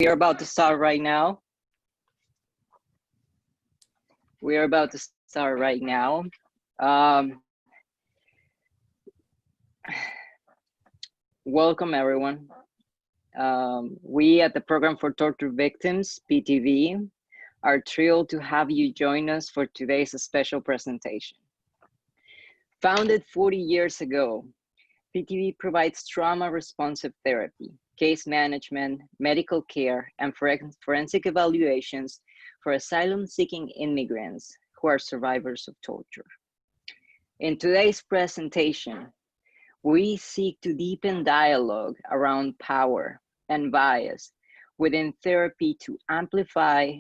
We are about to start right now. Welcome, everyone. We at the Program for Torture Victims, PTV, are thrilled to have you join us for today's special presentation. Founded 40 years ago, PTV provides trauma-responsive therapy, case management, medical care, and forensic evaluations for asylum-seeking immigrants who are survivors of torture. In today's presentation, we seek to deepen dialogue around power and bias within therapy to amplify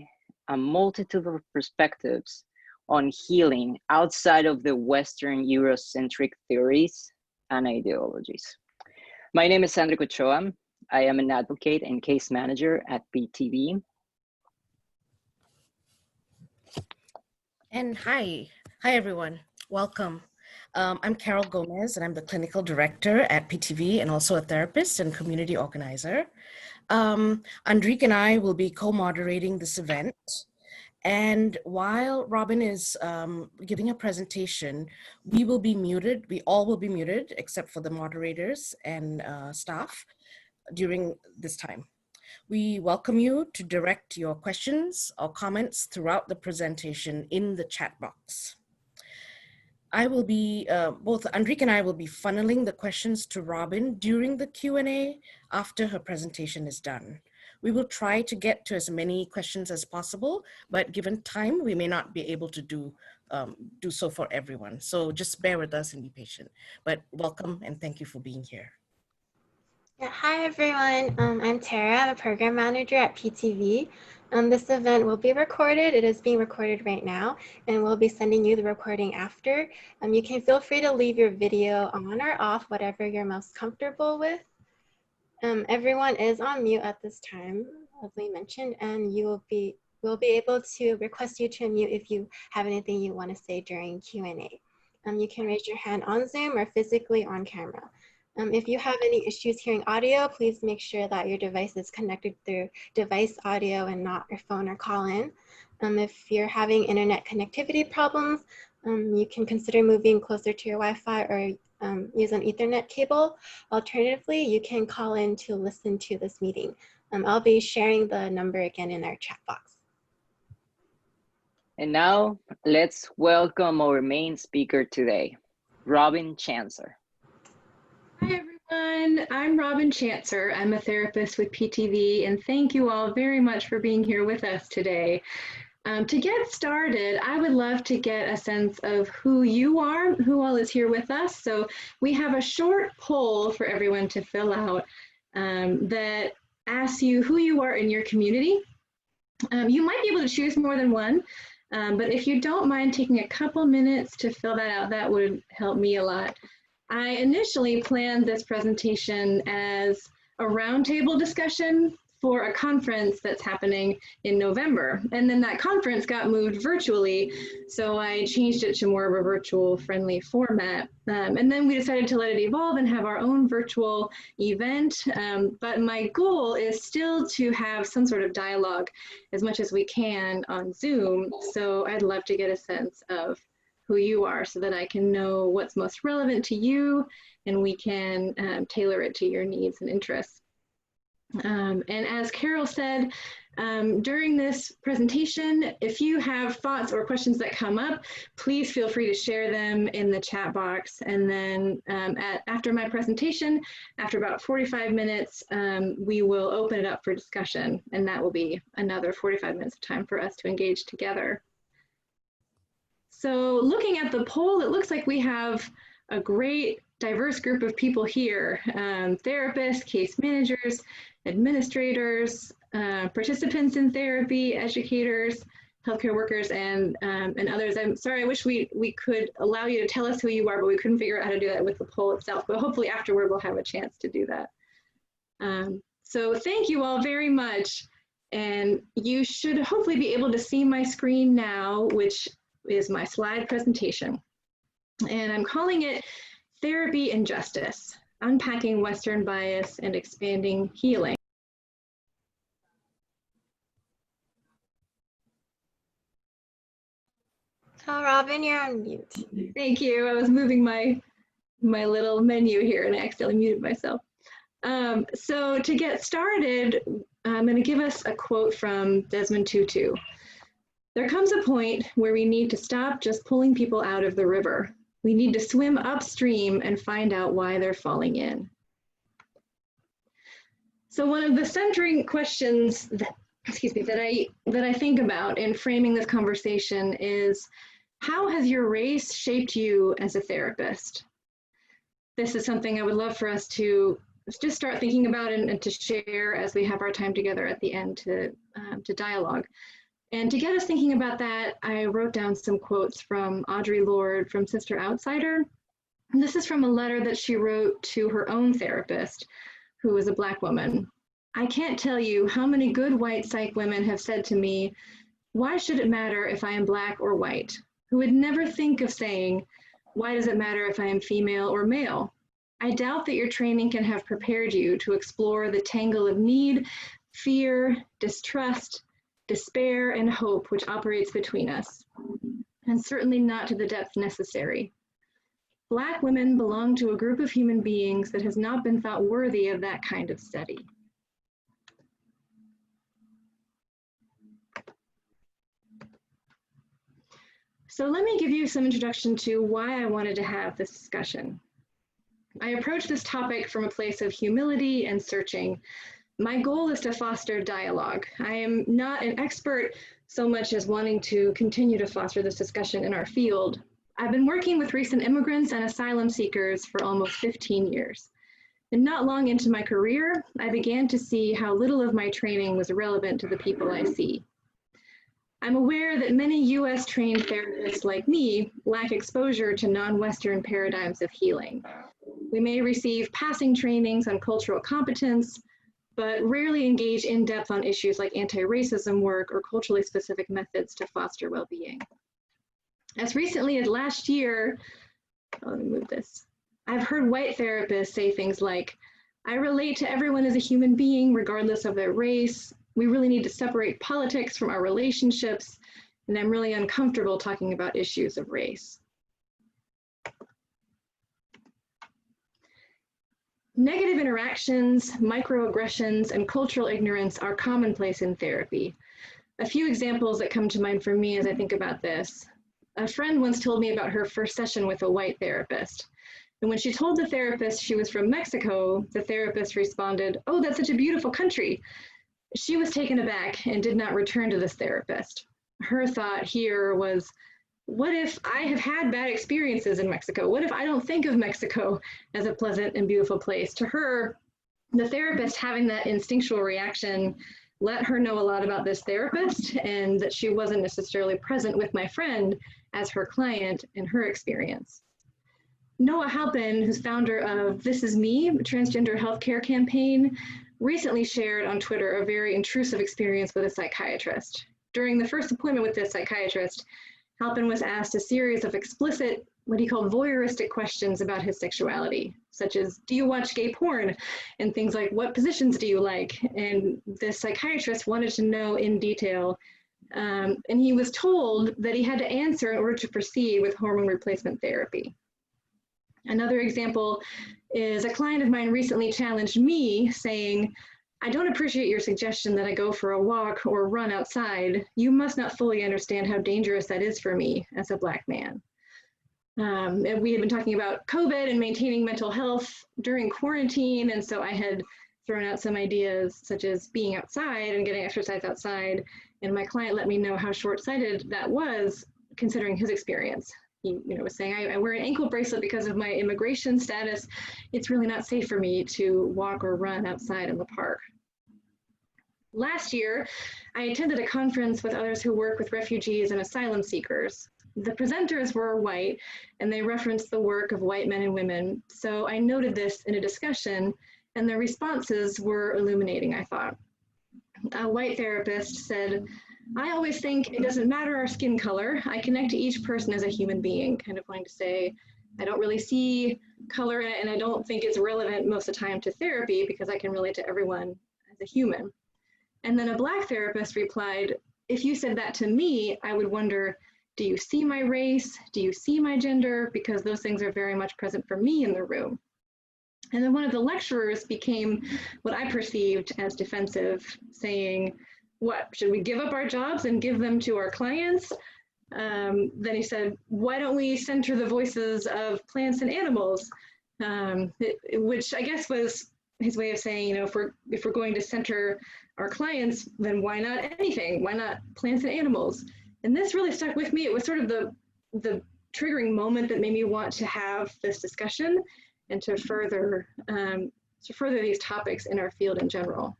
a multitude of perspectives on healing outside of the Western Eurocentric theories and ideologies. My name is Sandra Ochoa. I am an advocate and case manager at PTV. And hi everyone, welcome. I'm Carol Gomez and I'm the clinical director at PTV and also a therapist and community organizer. Andrique and I will be co-moderating this event. And while Robin is giving a presentation, we will be muted. We all will be muted except for the moderators and staff during this time. We welcome you to direct your questions or comments throughout the presentation in the chat box. I will be, both Andrique and I will be funneling the questions to Robin during the Q&A after her presentation is done. We will try to get to as many questions as possible, but given time, we may not be able to do so for everyone. So just bear with us and be patient. But welcome and thank you for being here. Yeah, hi everyone, I'm Tara, I'm a program manager at PTV. This event will be recorded, it is being recorded right now, and we'll be sending you the recording after. You can feel free to leave your video on or off, whatever you're most comfortable with. Everyone is on mute at this time, as we mentioned, and we'll be able to request you to unmute if you have anything you want to say during Q&A. You can raise your hand on Zoom or physically on camera. If you have any issues hearing audio, please make sure that your device is connected through device audio and not your phone or call-in. If you're having internet connectivity problems, you can consider moving closer to your Wi-Fi or use an Ethernet cable. Alternatively, you can call in to listen to this meeting. I'll be sharing the number again in our chat box. And now let's welcome our main speaker today, Robin Chancer. Hi everyone, I'm Robin Chancer. I'm a therapist with PTV, and thank you all very much for being here with us today. To get started, I would love to get a sense of who you are, who all is here with us. So we have a short poll for everyone to fill out that asks you who you are in your community. You might be able to choose more than one, but if you don't mind taking a couple minutes to fill that out, that would help me a lot. I initially planned this presentation as a roundtable discussion for a conference that's happening in November. And then that conference got moved virtually, so I changed it to more of a virtual friendly format. And then we decided to let it evolve and have our own virtual event. But my goal is still to have some sort of dialogue as much as we can on Zoom. So I'd love to get a sense of who you are so that I can know what's most relevant to you and we can tailor it to your needs and interests. And as Carol said, during this presentation, if you have thoughts or questions that come up, please feel free to share them in the chat box. And then after my presentation, after about 45 minutes, we will open it up for discussion, and that will be another 45 minutes of time for us to engage together. So looking at the poll, it looks like we have a great diverse group of people here, therapists, case managers, administrators, participants in therapy, educators, healthcare workers, and others. I'm sorry, I wish we could allow you to tell us who you are, but we couldn't figure out how to do that with the poll itself, but hopefully afterward we'll have a chance to do that. So thank you all very much. And you should hopefully be able to see my screen now, which is my slide presentation. And I'm calling it Therapy and Justice, Unpacking Western Bias and Expanding Healing. Oh, Robin, you're on mute. Thank you. I was moving my little menu here and I accidentally muted myself. So to get started, I'm going to give us a quote from Desmond Tutu. There comes a point where we need to stop just pulling people out of the river. We need to swim upstream and find out why they're falling in. So one of the centering questions that I think about in framing this conversation is, how has your race shaped you as a therapist? This is something I would love for us to just start thinking about and to share as we have our time together at the end to dialogue. And to get us thinking about that, I wrote down some quotes from Audre Lorde from Sister Outsider. And this is from a letter that she wrote to her own therapist, who was a Black woman. I can't tell you how many good white psych women have said to me, why should it matter if I am Black or white? Who would never think of saying, why does it matter if I am female or male? I doubt that your training can have prepared you to explore the tangle of need, fear, distrust, despair, and hope which operates between us, and certainly not to the depth necessary. Black women belong to a group of human beings that has not been thought worthy of that kind of study. So let me give you some introduction to why I wanted to have this discussion. I approach this topic from a place of humility and searching. My goal is to foster dialogue. I am not an expert so much as wanting to continue to foster this discussion in our field. I've been working with recent immigrants and asylum seekers for almost 15 years. And not long into my career, I began to see how little of my training was relevant to the people I see. I'm aware that many US trained therapists like me lack exposure to non-Western paradigms of healing. We may receive passing trainings on cultural competence, but rarely engage in depth on issues like anti-racism work or culturally specific methods to foster well-being. As recently as last year, let me move this. I've heard white therapists say things like, I relate to everyone as a human being regardless of their race. We really need to separate politics from our relationships, and I'm really uncomfortable talking about issues of race. Negative interactions, microaggressions, and cultural ignorance are commonplace in therapy. A few examples that come to mind for me as I think about this. A friend once told me about her first session with a white therapist. And when she told the therapist she was from Mexico, the therapist responded, "Oh, that's such a beautiful country." She was taken aback and did not return to this therapist. Her thought here was, what if I have had bad experiences in Mexico? What if I don't think of Mexico as a pleasant and beautiful place? To her, the therapist having that instinctual reaction let her know a lot about this therapist and that she wasn't necessarily present with my friend as her client in her experience. Noah Halpin, who's founder of This Is Me, a transgender healthcare campaign, recently shared on Twitter a very intrusive experience with a psychiatrist. During the first appointment with this psychiatrist, Halpin was asked a series of explicit, what he called voyeuristic questions about his sexuality, such as, do you watch gay porn? And things like, what positions do you like? And the psychiatrist wanted to know in detail, and he was told that he had to answer in order to proceed with hormone replacement therapy. Another example is a client of mine recently challenged me saying, I don't appreciate your suggestion that I go for a walk or run outside. You must not fully understand how dangerous that is for me as a Black man. And we had been talking about COVID and maintaining mental health during quarantine. And so I had thrown out some ideas such as being outside and getting exercise outside. And my client let me know how short-sighted that was considering his experience. He was saying, I wear an ankle bracelet because of my immigration status. It's really not safe for me to walk or run outside in the park. Last year, I attended a conference with others who work with refugees and asylum seekers. The presenters were white, and they referenced the work of white men and women. So I noted this in a discussion, and their responses were illuminating, I thought. A white therapist said, I always think it doesn't matter our skin color. I connect to each person as a human being, kind of wanting to say, I don't really see color in it, and I don't think it's relevant most of the time to therapy because I can relate to everyone as a human. And then a Black therapist replied, if you said that to me, I would wonder, Do you see my race? Do you see my gender? Because those things are very much present for me in the room. And then one of the lecturers became what I perceived as defensive, saying, what, should we give up our jobs and give them to our clients? Then he said, why don't we center the voices of plants and animals? Which I guess was his way of saying, you know, if we're going to center our clients, then why not anything? Why not plants and animals? And this really stuck with me. It was sort of the triggering moment that made me want to have this discussion and to further these topics in our field in general.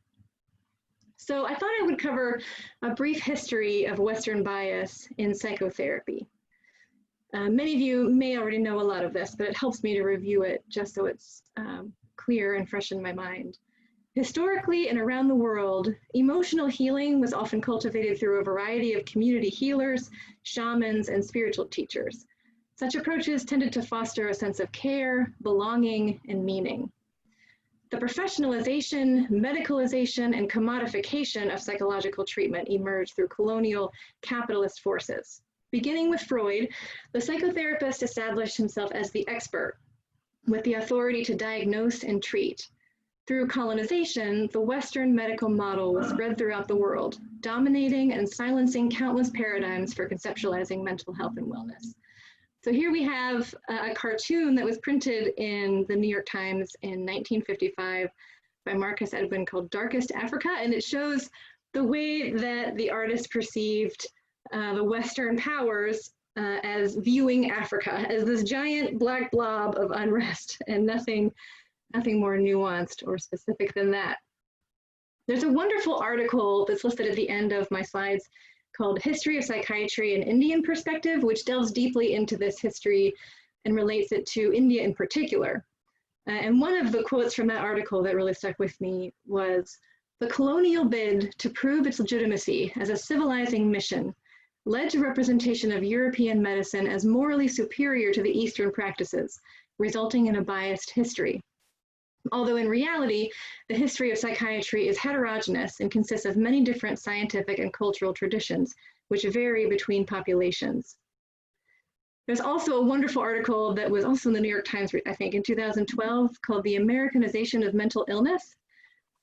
So I thought I would cover a brief history of Western bias in psychotherapy. Many of you may already know a lot of this, but it helps me to review it just so it's clear and fresh in my mind. Historically and around the world, emotional healing was often cultivated through a variety of community healers, shamans, and spiritual teachers. Such approaches tended to foster a sense of care, belonging, and meaning. The professionalization, medicalization, and commodification of psychological treatment emerged through colonial capitalist forces. Beginning with Freud, the psychotherapist established himself as the expert, with the authority to diagnose and treat. Through colonization, the Western medical model was spread throughout the world, dominating and silencing countless paradigms for conceptualizing mental health and wellness. So here we have a cartoon that was printed in the New York Times in 1955 by Marcus Edwin called Darkest Africa, and it shows the way that the artist perceived the Western powers as viewing Africa as this giant black blob of unrest and nothing more nuanced or specific than that. There's a wonderful article that's listed at the end of my slides called History of Psychiatry in Indian Perspective, which delves deeply into this history and relates it to India in particular. And one of the quotes from that article that really stuck with me was, "The colonial bid to prove its legitimacy as a civilizing mission led to representation of European medicine as morally superior to the Eastern practices, resulting in a biased history. Although in reality, the history of psychiatry is heterogeneous and consists of many different scientific and cultural traditions, which vary between populations." There's also a wonderful article that was also in the New York Times, I think, in 2012, called The Americanization of Mental Illness.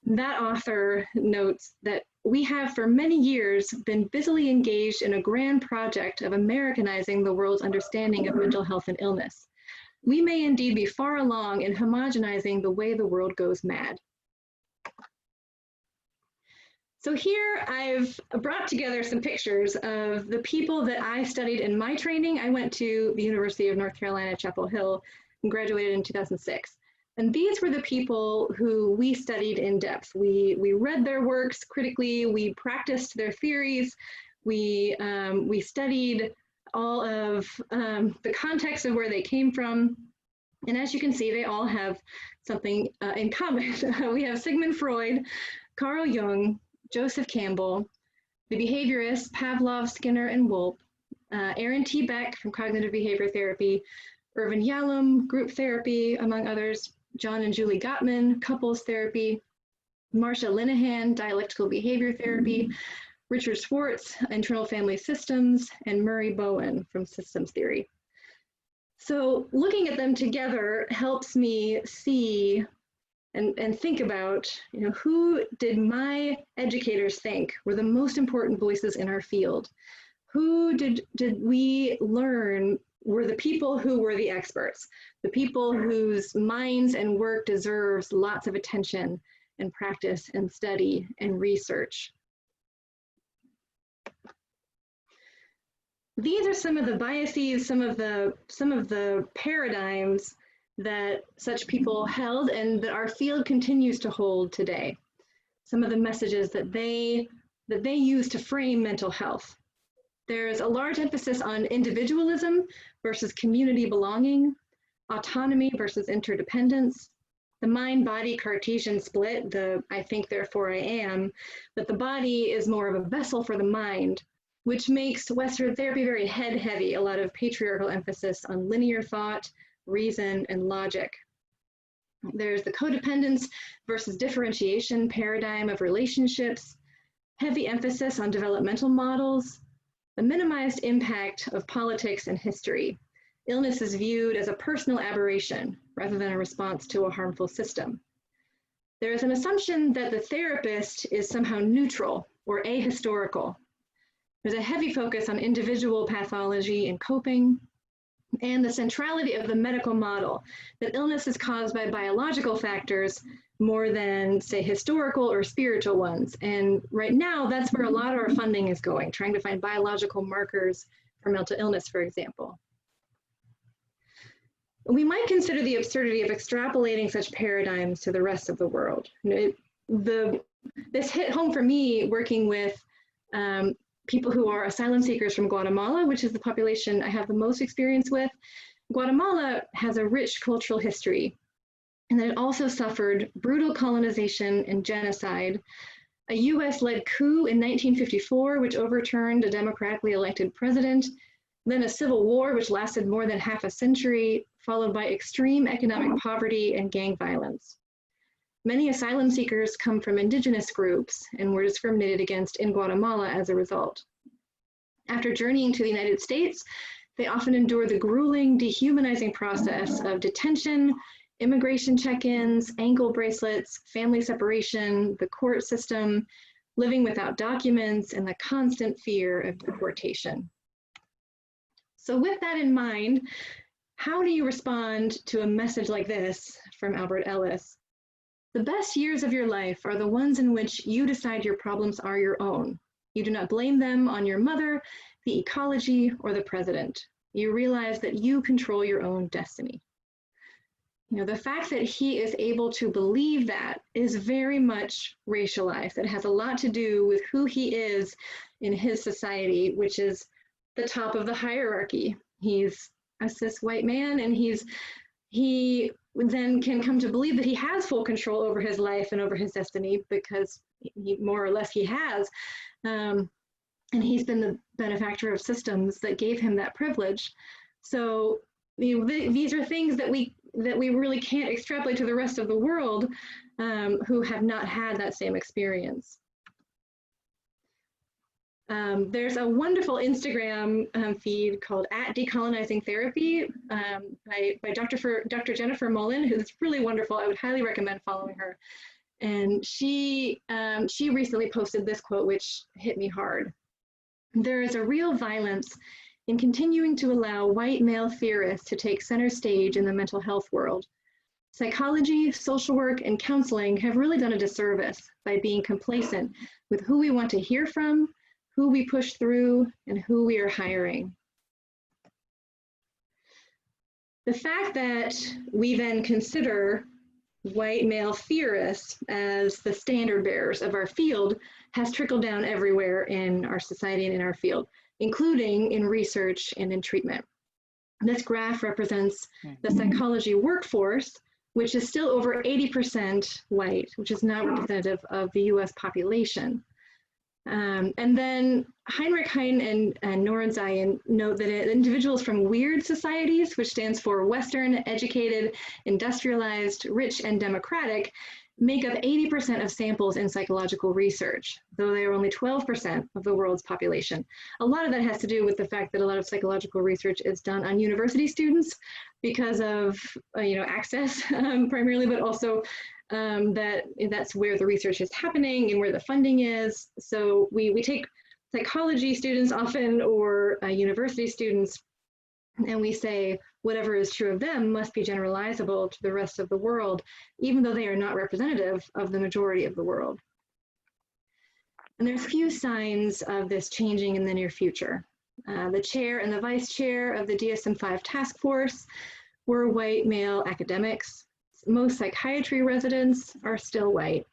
That author notes that we have for many years been busily engaged in a grand project of Americanizing the world's understanding of mental health and illness. We may indeed be far along in homogenizing the way the world goes mad. So here I've brought together some pictures of the people that I studied in my training. I went to the University of North Carolina, Chapel Hill, and graduated in 2006. And these were the people who we studied in depth. We read their works critically, we practiced their theories, we studied all of the context of where they came from. And as you can see, they all have something in common. We have Sigmund Freud, Carl Jung, Joseph Campbell, the behaviorists Pavlov, Skinner, and Wolpe, Aaron T. Beck from cognitive behavior therapy, Irvin Yalom, group therapy, among others, John and Julie Gottman, couples therapy, Marcia Linehan, dialectical behavior therapy, Richard Schwartz, internal family systems, and Murray Bowen from systems theory. So looking at them together helps me see and think about, you know, who did my educators think were the most important voices in our field? Who did we learn were the people who were the experts, the people whose minds and work deserves lots of attention and practice and study and research? These are some of the biases, some of the paradigms that such people held and that our field continues to hold today. Some of the messages that they use to frame mental health. There's a large emphasis on individualism versus community belonging, autonomy versus interdependence, the mind-body Cartesian split, the I think therefore I am, that the body is more of a vessel for the mind, which makes Western therapy very head-heavy, a lot of patriarchal emphasis on linear thought, reason, and logic. There's the codependence versus differentiation paradigm of relationships, heavy emphasis on developmental models, the minimized impact of politics and history. Illness is viewed as a personal aberration rather than a response to a harmful system. There is an assumption that the therapist is somehow neutral or ahistorical. There's a heavy focus on individual pathology and coping, and the centrality of the medical model, that illness is caused by biological factors more than, say, historical or spiritual ones. And right now, that's where a lot of our funding is going, trying to find biological markers for mental illness, for example. We might consider the absurdity of extrapolating such paradigms to the rest of the world. This hit home for me working with people who are asylum seekers from Guatemala, which is the population I have the most experience with. Guatemala has a rich cultural history, and then it also suffered brutal colonization and genocide, a US-led coup in 1954, which overturned a democratically elected president, then a civil war, which lasted more than half a century, followed by extreme economic poverty and gang violence. Many asylum seekers come from indigenous groups and were discriminated against in Guatemala as a result. After journeying to the United States, they often endure the grueling, dehumanizing process of detention, immigration check-ins, ankle bracelets, family separation, the court system, living without documents, and the constant fear of deportation. So with that in mind, how do you respond to a message like this from Albert Ellis? The best years of your life are the ones in which you decide your problems are your own. You do not blame them on your mother, the ecology, or the president. You realize that you control your own destiny. You know, the fact that he is able to believe that is very much racialized. It has a lot to do with who he is in his society, which is the top of the hierarchy. He's a cis white man, and he then can come to believe that he has full control over his life and over his destiny because he more or less he has. And he's been the benefactor of systems that gave him that privilege. So you know, these are things that we really can't extrapolate to the rest of the world who have not had that same experience. There's a wonderful Instagram feed called @decolonizingtherapy by Dr. Jennifer Mullen, who's really wonderful. I would highly recommend following her. And she recently posted this quote, which hit me hard. There is a real violence in continuing to allow white male theorists to take center stage in the mental health world. Psychology, social work, and counseling have really done a disservice by being complacent with who we want to hear from, who we push through, and who we are hiring. The fact that we then consider white male theorists as the standard bearers of our field has trickled down everywhere in our society and in our field, including in research and in treatment. This graph represents the psychology workforce, which is still over 80% white, which is not representative of the US population. And then Heinrich Heine and Norenzayan note that individuals from weird societies, which stands for Western, educated, industrialized, rich, and democratic, make up 80% of samples in psychological research, though they are only 12% of the world's population. A lot of that has to do with the fact that a lot of psychological research is done on university students because of access primarily, but also that's where the research is happening and where the funding is. So we take psychology students often or university students and we say whatever is true of them must be generalizable to the rest of the world, even though they are not representative of the majority of the world. And there's few signs of this changing in the near future. The chair and the vice chair of the DSM-5 task force were white male academics. Most psychiatry residents are still white.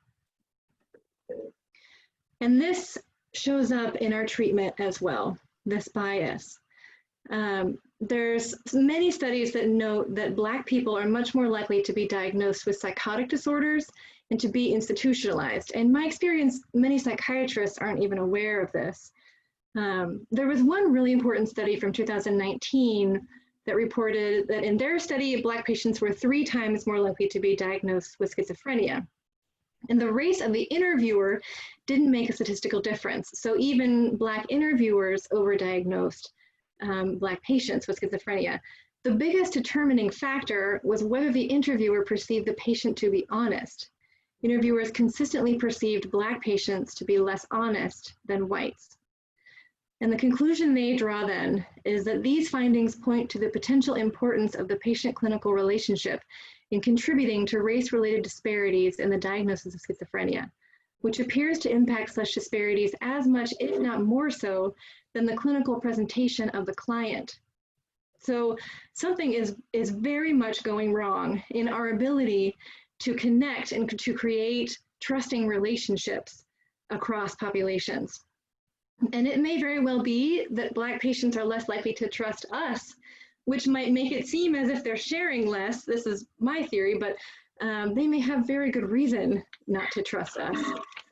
And this shows up in our treatment as well, this bias. There's many studies that note that Black people are much more likely to be diagnosed with psychotic disorders and to be institutionalized. In my experience, many psychiatrists aren't even aware of this. There was one really important study from 2019 that reported that in their study, Black patients were 3 times more likely to be diagnosed with schizophrenia. And the race of the interviewer didn't make a statistical difference. So even Black interviewers overdiagnosed Black patients with schizophrenia. The biggest determining factor was whether the interviewer perceived the patient to be honest. Interviewers consistently perceived Black patients to be less honest than whites. And the conclusion they draw then is that these findings point to the potential importance of the patient-clinical relationship in contributing to race-related disparities in the diagnosis of schizophrenia, which appears to impact such disparities as much, if not more so, than the clinical presentation of the client. So something is very much going wrong in our ability to connect and to create trusting relationships across populations. And it may very well be that Black patients are less likely to trust us, which might make it seem as if they're sharing less. This is my theory, but they may have very good reason not to trust us.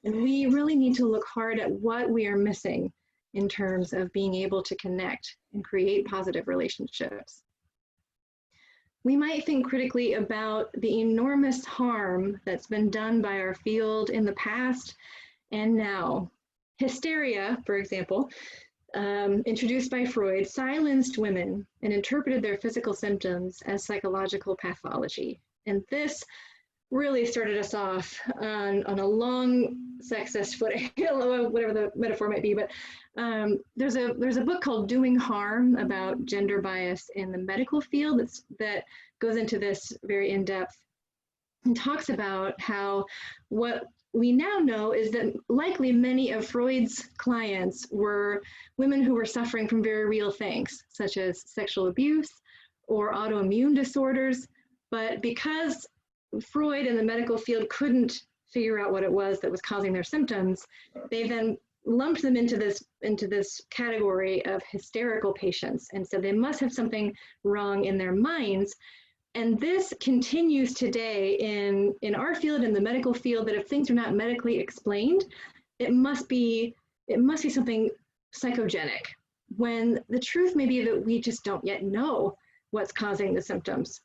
And we really need to look hard at what we are missing in terms of being able to connect and create positive relationships. We might think critically about the enormous harm that's been done by our field in the past and now. Hysteria, for example, introduced by Freud, silenced women and interpreted their physical symptoms as psychological pathology. And this really started us off on a long sexist footing, whatever the metaphor might be. But there's a book called Doing Harm about gender bias in the medical field that goes into this very in depth and talks about how what we now know is that likely many of Freud's clients were women who were suffering from very real things, such as sexual abuse or autoimmune disorders. But because Freud and the medical field couldn't figure out what it was that was causing their symptoms, they then lumped them into this category of hysterical patients. And so they must have something wrong in their minds. And this continues today in our field, in the medical field, that if things are not medically explained, it must be something psychogenic, when the truth may be that we just don't yet know what's causing the symptoms.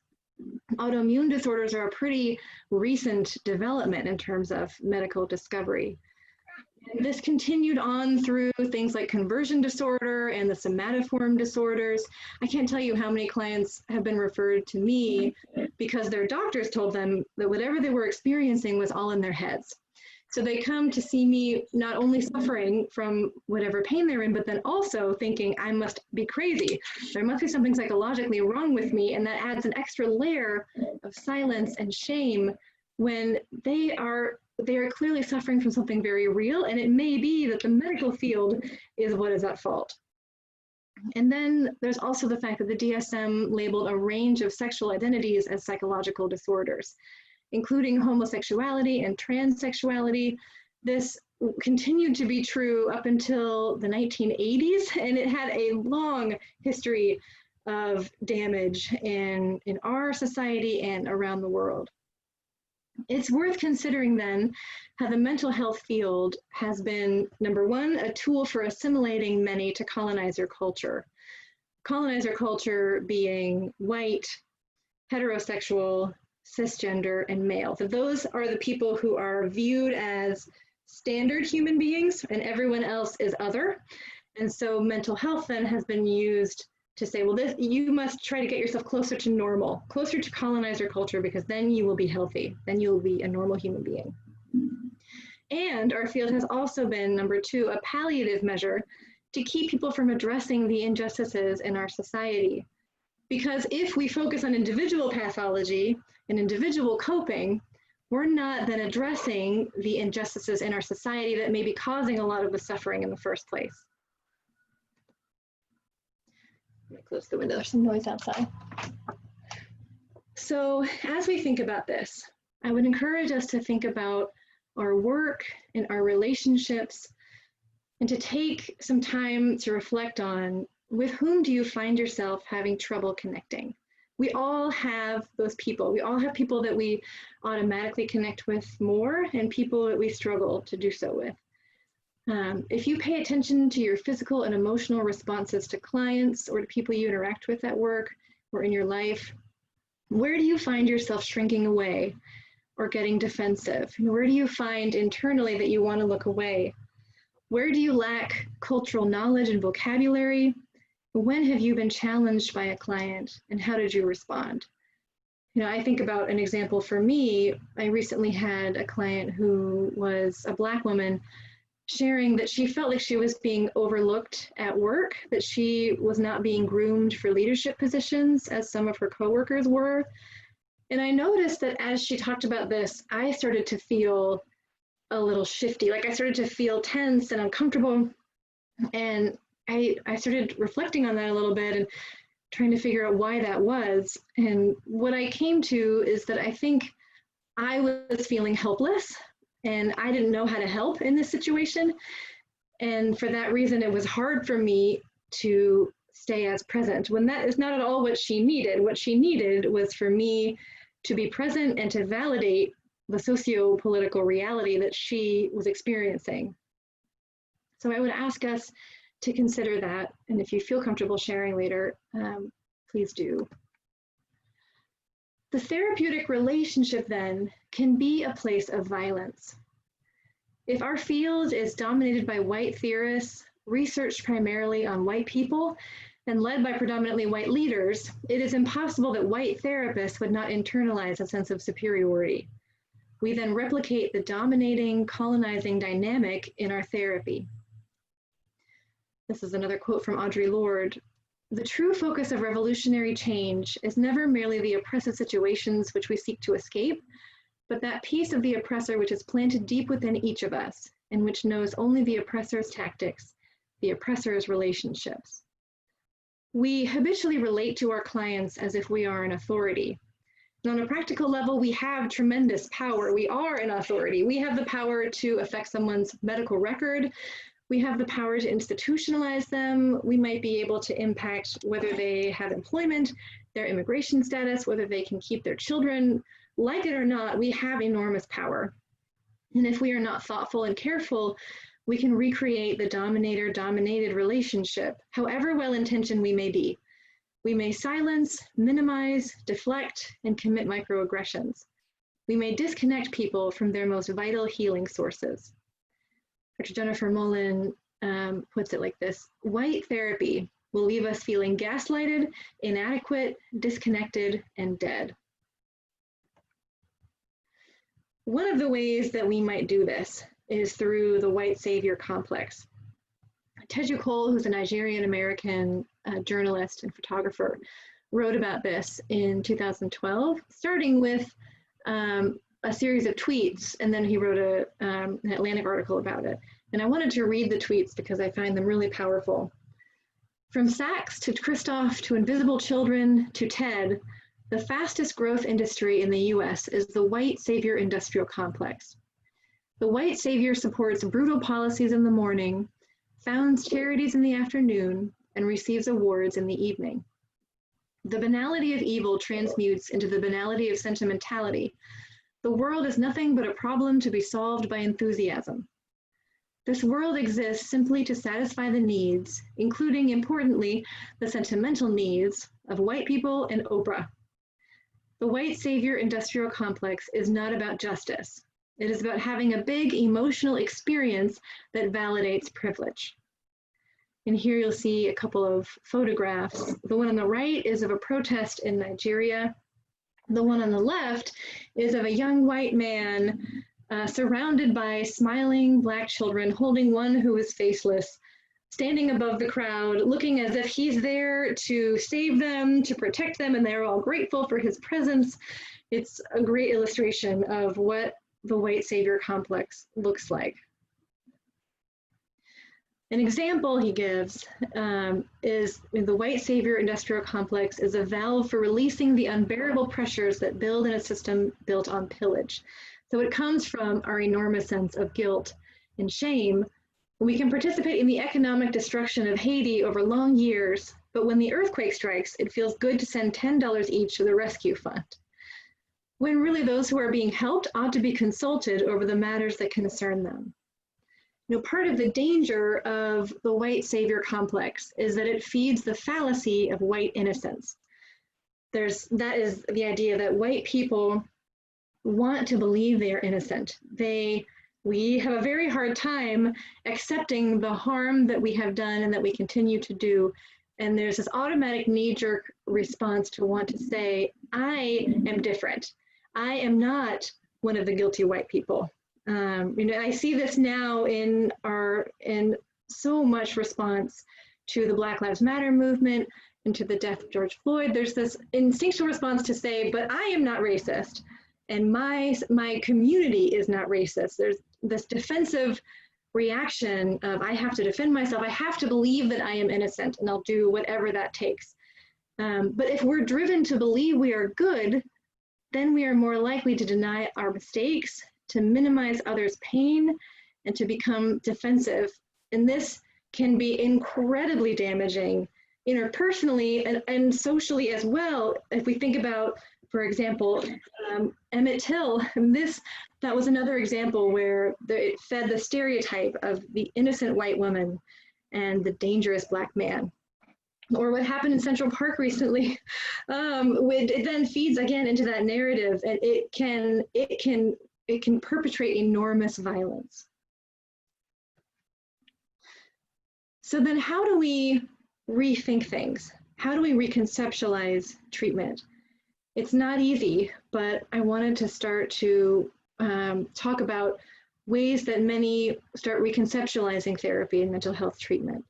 Autoimmune disorders are a pretty recent development in terms of medical discovery. And this continued on through things like conversion disorder and the somatoform disorders. I can't tell you how many clients have been referred to me because their doctors told them that whatever they were experiencing was all in their heads. So they come to see me not only suffering from whatever pain they're in, but then also thinking I must be crazy. There must be something psychologically wrong with me, and that adds an extra layer of silence and shame when they are clearly suffering from something very real, and it may be that the medical field is what is at fault. And then there's also the fact that the DSM labeled a range of sexual identities as psychological disorders, including homosexuality and transsexuality. This continued to be true up until the 1980s, and it had a long history of damage in our society and around the world. It's worth considering then how the mental health field has been, number one, a tool for assimilating many to colonizer culture. Colonizer culture being white, heterosexual, cisgender, and male. So those are the people who are viewed as standard human beings, and everyone else is other. And so mental health then has been used to say, well, you must try to get yourself closer to normal, closer to colonizer culture, because then you will be healthy. Then you'll be a normal human being. And our field has also been, number two, a palliative measure to keep people from addressing the injustices in our society. Because if we focus on individual pathology and individual coping, we're not then addressing the injustices in our society that may be causing a lot of the suffering in the first place. Let me close the window, there's some noise outside. So as we think about this, I would encourage us to think about our work and our relationships, and to take some time to reflect on, with whom do you find yourself having trouble connecting? We all have those people. We all have people that we automatically connect with more, and people that we struggle to do so with. If you pay attention to your physical and emotional responses to clients or to people you interact with at work or in your life, where do you find yourself shrinking away or getting defensive? Where do you find internally that you want to look away? Where do you lack cultural knowledge and vocabulary? When have you been challenged by a client, and how did you respond? I think about an example for me. I recently had a client who was a Black woman sharing that she felt like she was being overlooked at work, that she was not being groomed for leadership positions as some of her coworkers were. And I noticed that as she talked about this, I started to feel a little shifty, like I started to feel tense and uncomfortable. And I started reflecting on that a little bit and trying to figure out why that was. And what I came to is that I think I was feeling helpless and I didn't know how to help in this situation. And for that reason, it was hard for me to stay as present when that is not at all what she needed. What she needed was for me to be present and to validate the socio-political reality that she was experiencing. So I would ask us to consider that. And if you feel comfortable sharing later, please do. The therapeutic relationship then can be a place of violence. If our field is dominated by white theorists, researched primarily on white people, and led by predominantly white leaders, it is impossible that white therapists would not internalize a sense of superiority. We then replicate the dominating, colonizing dynamic in our therapy. This is another quote from Audre Lorde. The true focus of revolutionary change is never merely the oppressive situations which we seek to escape, but that piece of the oppressor which is planted deep within each of us and which knows only the oppressor's tactics, the oppressor's relationships. We habitually relate to our clients as if we are an authority. And on a practical level, we have tremendous power. We are an authority. We have the power to affect someone's medical record. We have the power to institutionalize them. We might be able to impact whether they have employment, their immigration status, whether they can keep their children. Like it or not, we have enormous power. And if we are not thoughtful and careful, we can recreate the dominator-dominated relationship, however well-intentioned we may be. We may silence, minimize, deflect, and commit microaggressions. We may disconnect people from their most vital healing sources. Dr. Jennifer Mullen puts it like this: white therapy will leave us feeling gaslighted, inadequate, disconnected, and dead. One of the ways that we might do this is through the white savior complex. Teju Cole, who's a Nigerian-American journalist and photographer, wrote about this in 2012, starting with a series of tweets, and then he wrote an Atlantic article about it. And I wanted to read the tweets because I find them really powerful. From Saks to Christoph to Invisible Children to TED, the fastest growth industry in the US is the white savior industrial complex. The white savior supports brutal policies in the morning, founds charities in the afternoon, and receives awards in the evening. The banality of evil transmutes into the banality of sentimentality. The world is nothing but a problem to be solved by enthusiasm. This world exists simply to satisfy the needs, including, importantly, the sentimental needs of white people and Oprah. The white savior industrial complex is not about justice. It is about having a big emotional experience that validates privilege. And here you'll see a couple of photographs. The one on the right is of a protest in Nigeria. The one on the left is of a young white man surrounded by smiling Black children, holding one who is faceless, standing above the crowd, looking as if he's there to save them, to protect them, and they're all grateful for his presence. It's a great illustration of what the white savior complex looks like. An example he gives is the white savior industrial complex is a valve for releasing the unbearable pressures that build in a system built on pillage. So it comes from our enormous sense of guilt and shame. We can participate in the economic destruction of Haiti over long years, but when the earthquake strikes, it feels good to send $10 each to the rescue fund, when really those who are being helped ought to be consulted over the matters that concern them. Part of the danger of the white savior complex is that it feeds the fallacy of white innocence. That is the idea that white people want to believe they are innocent. We have a very hard time accepting the harm that we have done and that we continue to do. And there's this automatic knee-jerk response to want to say, I am different. I am not one of the guilty white people. I see this now in so much response to the Black Lives Matter movement and to the death of George Floyd. There's this instinctual response to say, but I am not racist, and my community is not racist. There's this defensive reaction of, I have to defend myself. I have to believe that I am innocent, and I'll do whatever that takes. But if we're driven to believe we are good, then we are more likely to deny our mistakes, to minimize others' pain, and to become defensive. And this can be incredibly damaging interpersonally and socially as well. If we think about, for example, Emmett Till, that was another example where it fed the stereotype of the innocent white woman and the dangerous Black man. Or what happened in Central Park recently, it then feeds again into that narrative, and it can perpetrate enormous violence. So then how do we rethink things? How do we reconceptualize treatment? It's not easy, but I wanted to start to talk about ways that many start reconceptualizing therapy and mental health treatment.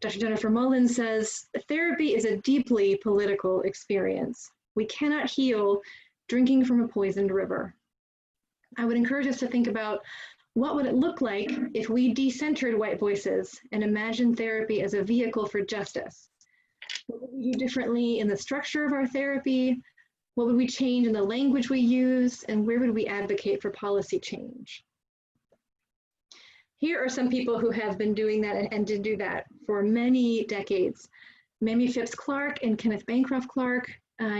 Dr. Jennifer Mullins says, therapy is a deeply political experience. We cannot heal drinking from a poisoned river. I would encourage us to think about, what would it look like if we decentered white voices and imagined therapy as a vehicle for justice? What would we do differently in the structure of our therapy? What would we change in the language we use? And where would we advocate for policy change? Here are some people who have been doing that and did do that for many decades. Mamie Phipps Clark and Kenneth Bancroft Clark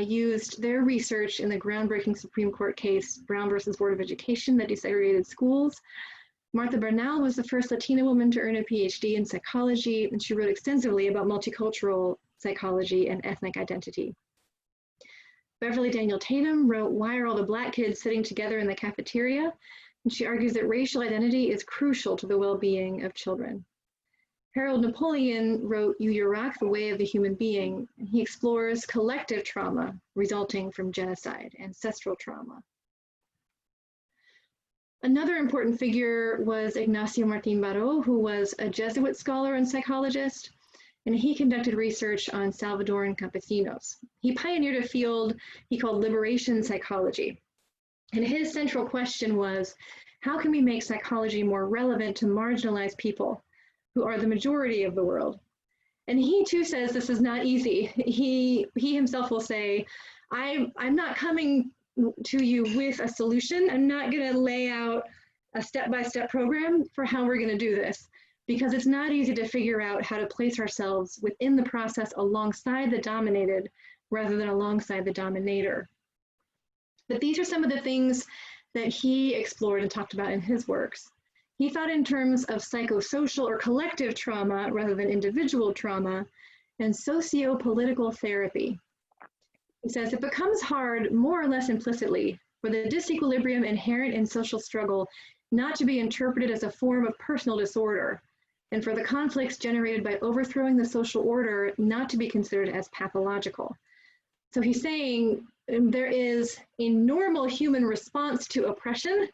used their research in the groundbreaking Supreme Court case, Brown versus Board of Education, that desegregated schools. Martha Bernal was the first Latina woman to earn a PhD in psychology, and she wrote extensively about multicultural psychology and ethnic identity. Beverly Daniel Tatum wrote, Why Are All the Black Kids Sitting Together in the Cafeteria? And she argues that racial identity is crucial to the well-being of children. Harold Napoleon wrote Yurak, The Way of the Human Being, and he explores collective trauma resulting from genocide, ancestral trauma. Another important figure was Ignacio Martín Baró, who was a Jesuit scholar and psychologist, and he conducted research on Salvadoran campesinos. He pioneered a field he called liberation psychology. And his central question was, how can we make psychology more relevant to marginalized people who are the majority of the world? And he too says this is not easy. He himself will say, I'm not coming to you with a solution. I'm not going to lay out a step-by-step program for how we're going to do this, because it's not easy to figure out how to place ourselves within the process alongside the dominated rather than alongside the dominator. But these are some of the things that he explored and talked about in his works. He thought in terms of psychosocial or collective trauma rather than individual trauma, and socio-political therapy. He says, it becomes hard, more or less implicitly, for the disequilibrium inherent in social struggle not to be interpreted as a form of personal disorder, and for the conflicts generated by overthrowing the social order not to be considered as pathological. So he's saying there is a normal human response to oppression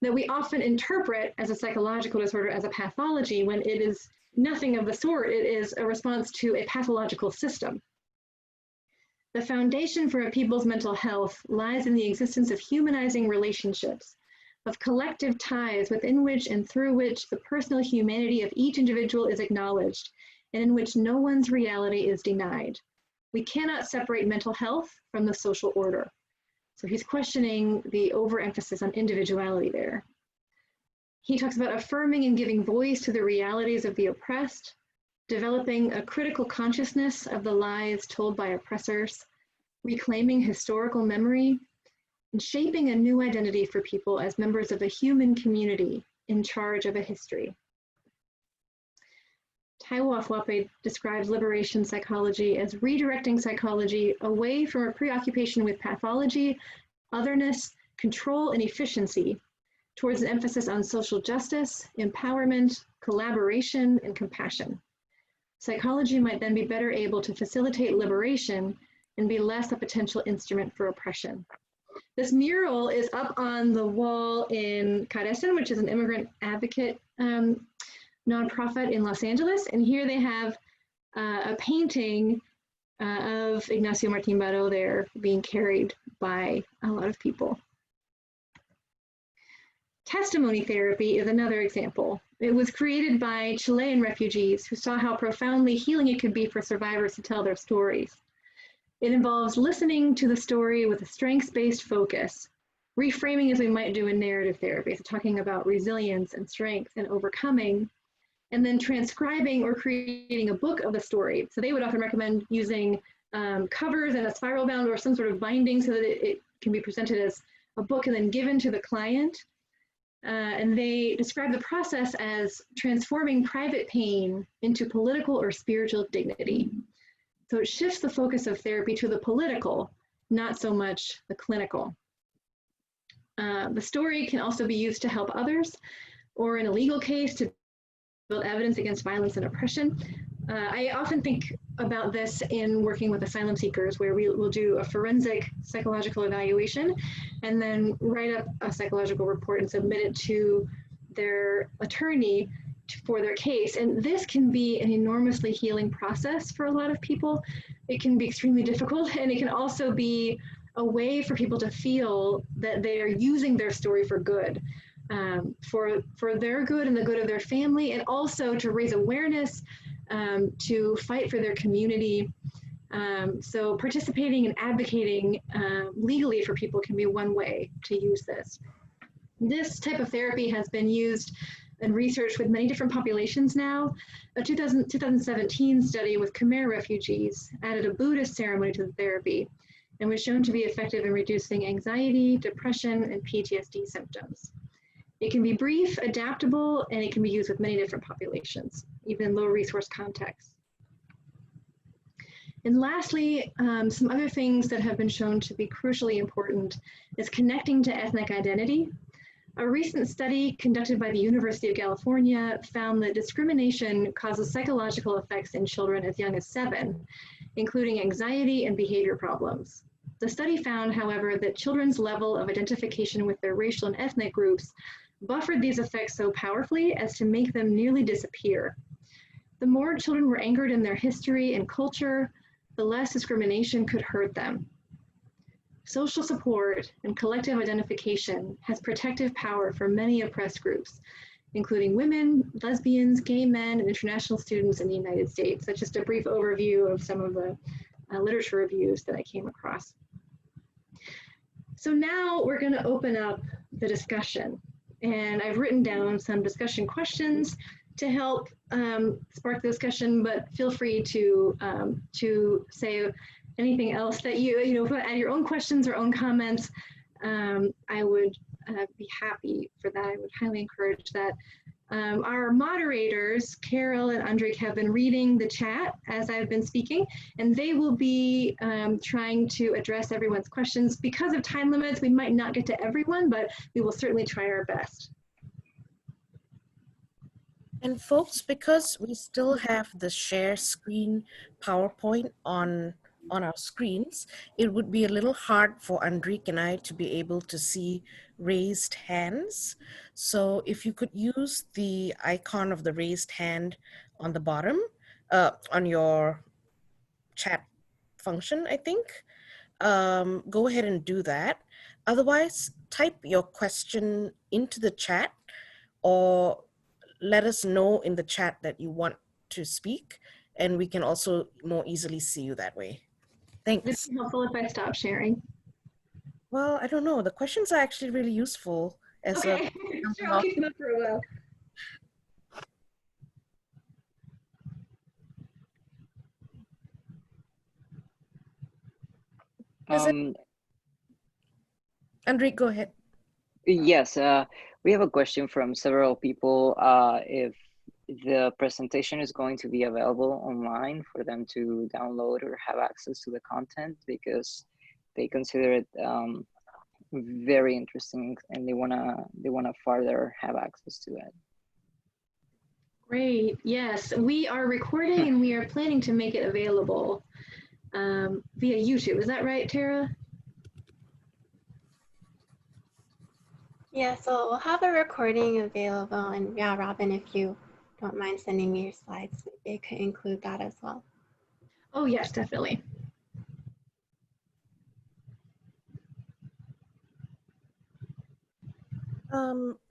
that we often interpret as a psychological disorder, as a pathology, when it is nothing of the sort. It is a response to a pathological system. The foundation for a people's mental health lies in the existence of humanizing relationships, of collective ties within which and through which the personal humanity of each individual is acknowledged, and in which no one's reality is denied. We cannot separate mental health from the social order. So he's questioning the overemphasis on individuality there. He talks about affirming and giving voice to the realities of the oppressed, developing a critical consciousness of the lies told by oppressors, reclaiming historical memory, and shaping a new identity for people as members of a human community in charge of a history. Taiwo Afwape describes liberation psychology as redirecting psychology away from a preoccupation with pathology, otherness, control, and efficiency towards an emphasis on social justice, empowerment, collaboration, and compassion. Psychology might then be better able to facilitate liberation and be less a potential instrument for oppression. This mural is up on the wall in Carecen, which is an immigrant advocate nonprofit in Los Angeles. And here they have a painting of Ignacio Martín Baró there being carried by a lot of people. Testimony therapy is another example. It was created by Chilean refugees who saw how profoundly healing it could be for survivors to tell their stories. It involves listening to the story with a strengths-based focus, reframing as we might do in narrative therapy, so talking about resilience and strength and overcoming, and then transcribing or creating a book of the story. So they would often recommend using covers and a spiral bound or some sort of binding so that it can be presented as a book and then given to the client. And they describe the process as transforming private pain into political or spiritual dignity. So it shifts the focus of therapy to the political, not so much the clinical. The story can also be used to help others, or in a legal case to build evidence against violence and oppression. I often think about this in working with asylum seekers, where we will do a forensic psychological evaluation and then write up a psychological report and submit it to their attorney for their case. And this can be an enormously healing process for a lot of people. It can be extremely difficult, and it can also be a way for people to feel that they are using their story for good, for their good and the good of their family, and also to raise awareness, to fight for their community. So participating and advocating legally for people can be one way to use this. This type of therapy has been used and researched with many different populations now. A 2017 study with Khmer refugees added a Buddhist ceremony to the therapy and was shown to be effective in reducing anxiety, depression, and PTSD symptoms. It can be brief, adaptable, and it can be used with many different populations, even in low resource contexts. And lastly, some other things that have been shown to be crucially important is connecting to ethnic identity. A recent study conducted by the University of California found that discrimination causes psychological effects in children as young as 7, including anxiety and behavior problems. The study found, however, that children's level of identification with their racial and ethnic groups buffered these effects so powerfully as to make them nearly disappear. The more children were anchored in their history and culture, the less discrimination could hurt them. Social support and collective identification has protective power for many oppressed groups, including women, lesbians, gay men, and international students in the United States. That's just a brief overview of some of the literature reviews that I came across. So now we're going to open up the discussion, and I've written down some discussion questions to help spark the discussion, but feel free to say anything else that you add your own questions or own comments. I would be happy for that. I would highly encourage that. Our moderators, Carol and Andrik, have been reading the chat as I've been speaking, and they will be trying to address everyone's questions. Because of time limits, we might not get to everyone, but we will certainly try our best. And folks, because we still have the share screen PowerPoint on our screens, it would be a little hard for Andrik and I to be able to see raised hands. So if you could use the icon of the raised hand on the bottom, on your chat function, I think, go ahead and do that. Otherwise, type your question into the chat, or let us know in the chat that you want to speak, and we can also more easily see you that way. Thanks. It's helpful if I stop sharing. Well, I don't know. The questions are actually really useful. Okay, sure, I'll keep them up for a while. Andrik, go ahead. Yes, we have a question from several people. If the presentation is going to be available online for them to download or have access to the content, because they consider it very interesting, and they wanna further have access to it. Great. Yes, we are recording and we are planning to make it available via YouTube. Is that right, Tara? Yeah, so we'll have a recording available, and yeah, Robin, if you don't mind sending me your slides, maybe I could include that as well. Oh, yes, definitely.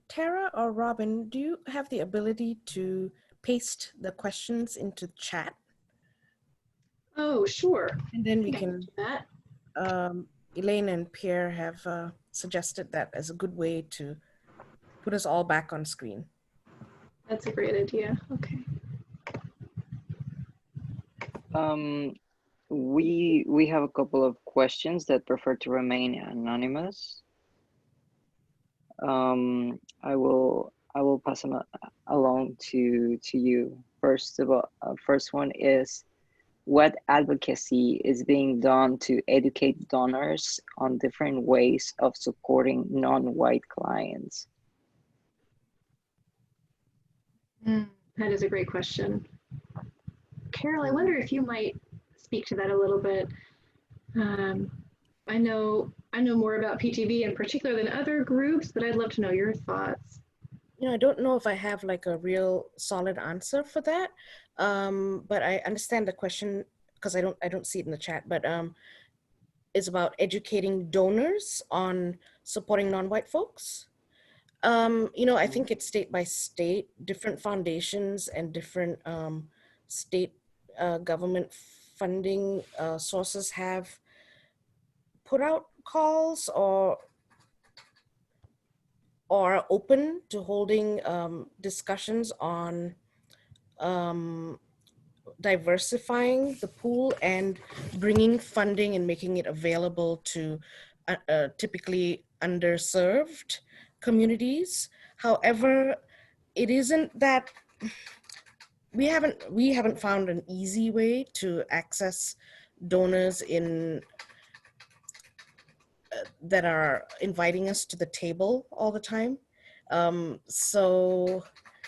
Tara or Robin, do you have the ability to paste the questions into the chat? Oh, sure. And then we I can, do that. Elaine and Pierre have suggested that as a good way to put us all back on screen. That's a great idea. Okay. We have a couple of questions that prefer to remain anonymous. I will pass them along to you. First of all, first one is, what advocacy is being done to educate donors on different ways of supporting non-white clients? That is a great question. Carol, I wonder if you might speak to that a little bit. I know more about PTV in particular than other groups, but I'd love to know your thoughts. You know, I don't know if I have like a real solid answer for that, but I understand the question because I don't see it in the chat. But it's about educating donors on supporting non-white folks. You know, I think it's state by state, different foundations and different state government funding sources have put out calls or are open to holding discussions on diversifying the pool and bringing funding and making it available to typically underserved communities. However, it isn't that we haven't found an easy way to access donors in that are inviting us to the table all the time. So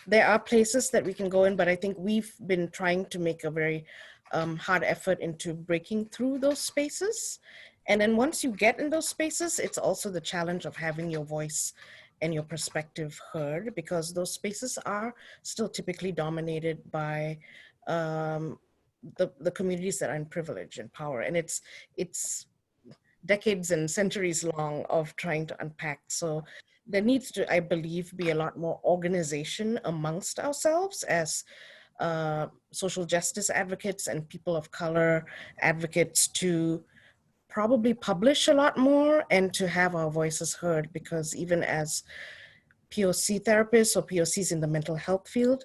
there are places that we can go in, but I think we've been trying to make a very hard effort into breaking through those spaces. And then once you get in those spaces, it's also the challenge of having your voice and your perspective heard, because those spaces are still typically dominated by the communities that are in privilege and power. And it's decades and centuries long of trying to unpack. So there needs to, I believe, be a lot more organization amongst ourselves as social justice advocates and people of color advocates to probably publish a lot more and to have our voices heard, because even as POC therapists or POCs in the mental health field,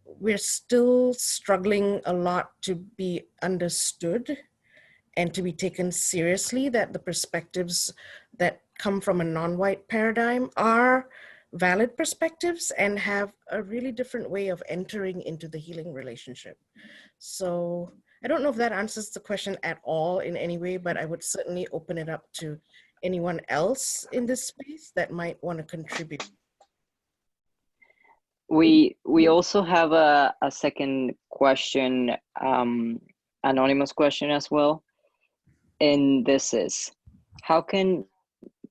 we're still struggling a lot to be understood and to be taken seriously, that the perspectives that come from a non-white paradigm are valid perspectives and have a really different way of entering into the healing relationship. So I don't know if that answers the question at all in any way, but I would certainly open it up to anyone else in this space that might want to contribute. We also have a second question, anonymous question as well. And this is, how can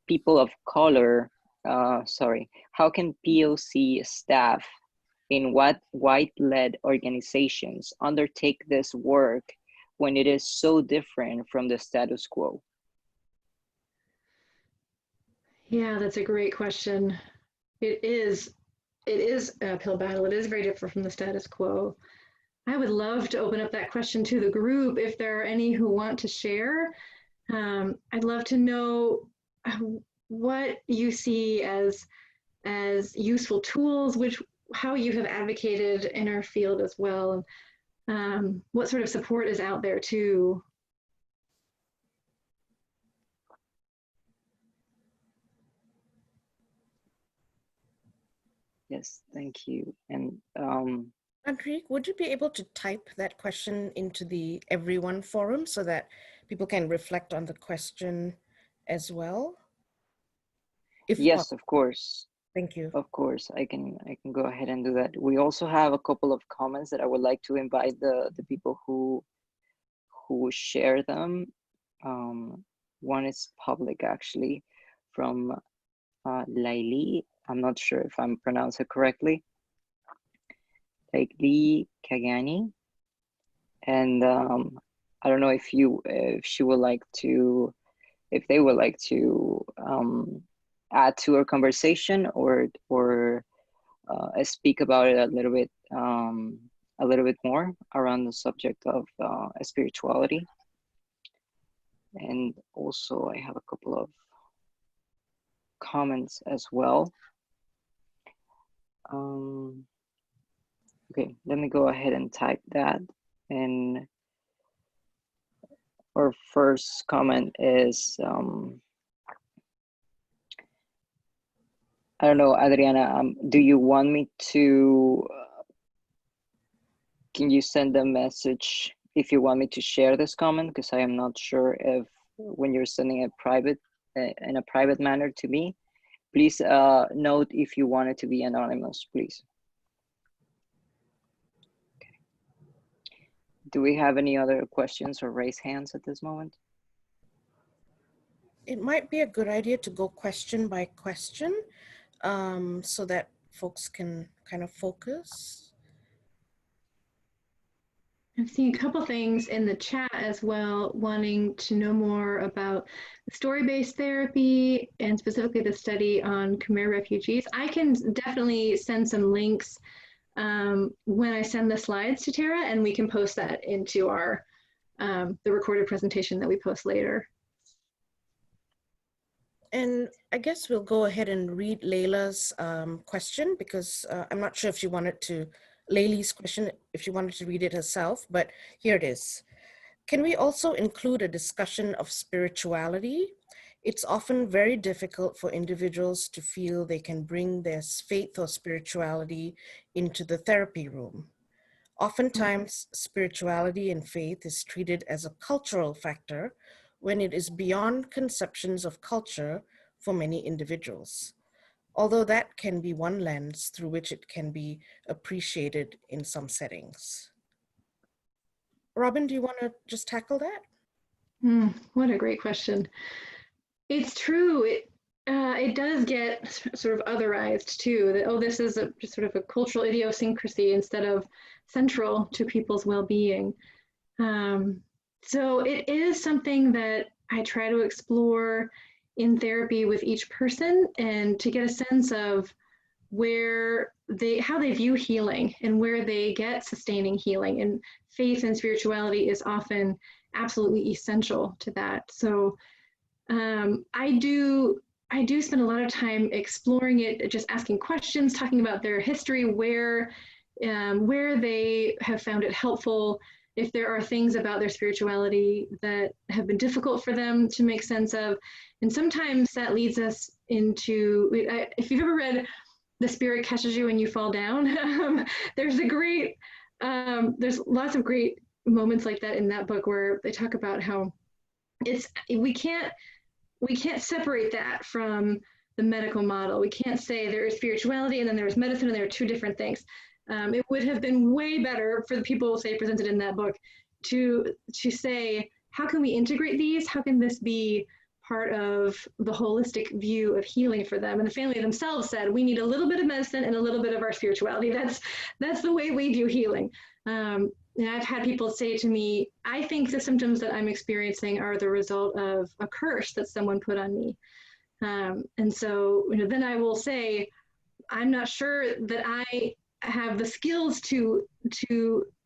people of color, how can POC staff in white-led organizations undertake this work when it is so different from the status quo? Yeah, that's a great question. It is an uphill battle. It is very different from the status quo. I would love to open up that question to the group if there are any who want to share. I'd love to know what you see as useful tools, how you have advocated in our field as well, and what sort of support is out there too. Yes, thank you. And Andrique, would you be able to type that question into the Everyone forum so that people can reflect on the question as well? If Yes, of course. Thank you. Of course, I can go ahead and do that. We also have a couple of comments that I would like to invite the people who share them. One is public, actually, from Laili. I'm not sure if I'm pronouncing it correctly. Laili Kagani. And I don't know if she would like to, if they would like to add to our conversation or speak about it a little bit more around the subject of spirituality. And also I have a couple of comments as well. Okay, let me go ahead and type that. And our first comment is, I don't know, Adriana, do you want me to, can you send a message if you want me to share this comment? Because I am not sure if when you're sending it private, in a private manner to me, please note if you want it to be anonymous, please. Okay. Do we have any other questions or raise hands at this moment? It might be a good idea to go question by question so that folks can kind of focus. I've seen a couple things in the chat as well, wanting to know more about story-based therapy and specifically the study on Khmer refugees. I can definitely send some links when I send the slides to Tara, and we can post that into our the recorded presentation that we post later. And I guess we'll go ahead and read Layla's question because I'm not sure if she wanted to, Layli's question, if she wanted to read it herself, but here it is. Can we also include a discussion of spirituality? It's often very difficult for individuals to feel they can bring their faith or spirituality into the therapy room. Oftentimes, spirituality and faith is treated as a cultural factor when it is beyond conceptions of culture for many individuals, although that can be one lens through which it can be appreciated in some settings. Robin, do you want to just tackle that? What a great question. It's true. It does get sort of otherized too, that, oh, this is just sort of a cultural idiosyncrasy instead of central to people's well-being. So it is something that I try to explore in therapy with each person and to get a sense of how they view healing and where they get sustaining healing. And faith and spirituality is often absolutely essential to that. So I do spend a lot of time exploring it, just asking questions, talking about their history, where they have found it helpful, if there are things about their spirituality that have been difficult for them to make sense of. And sometimes that leads us into, if you've ever read The Spirit Catches You and You Fall Down, there's lots of great moments like that in that book where they talk about how we can't separate that from the medical model. We can't say there is spirituality and then there's medicine and there are two different things. It would have been way better for the people, say, presented in that book to say, how can we integrate these? How can this be part of the holistic view of healing for them? And the family themselves said, we need a little bit of medicine and a little bit of our spirituality. That's the way we do healing. And I've had people say to me, I think the symptoms that I'm experiencing are the result of a curse that someone put on me. And so, then I will say, I'm not sure that I have the skills to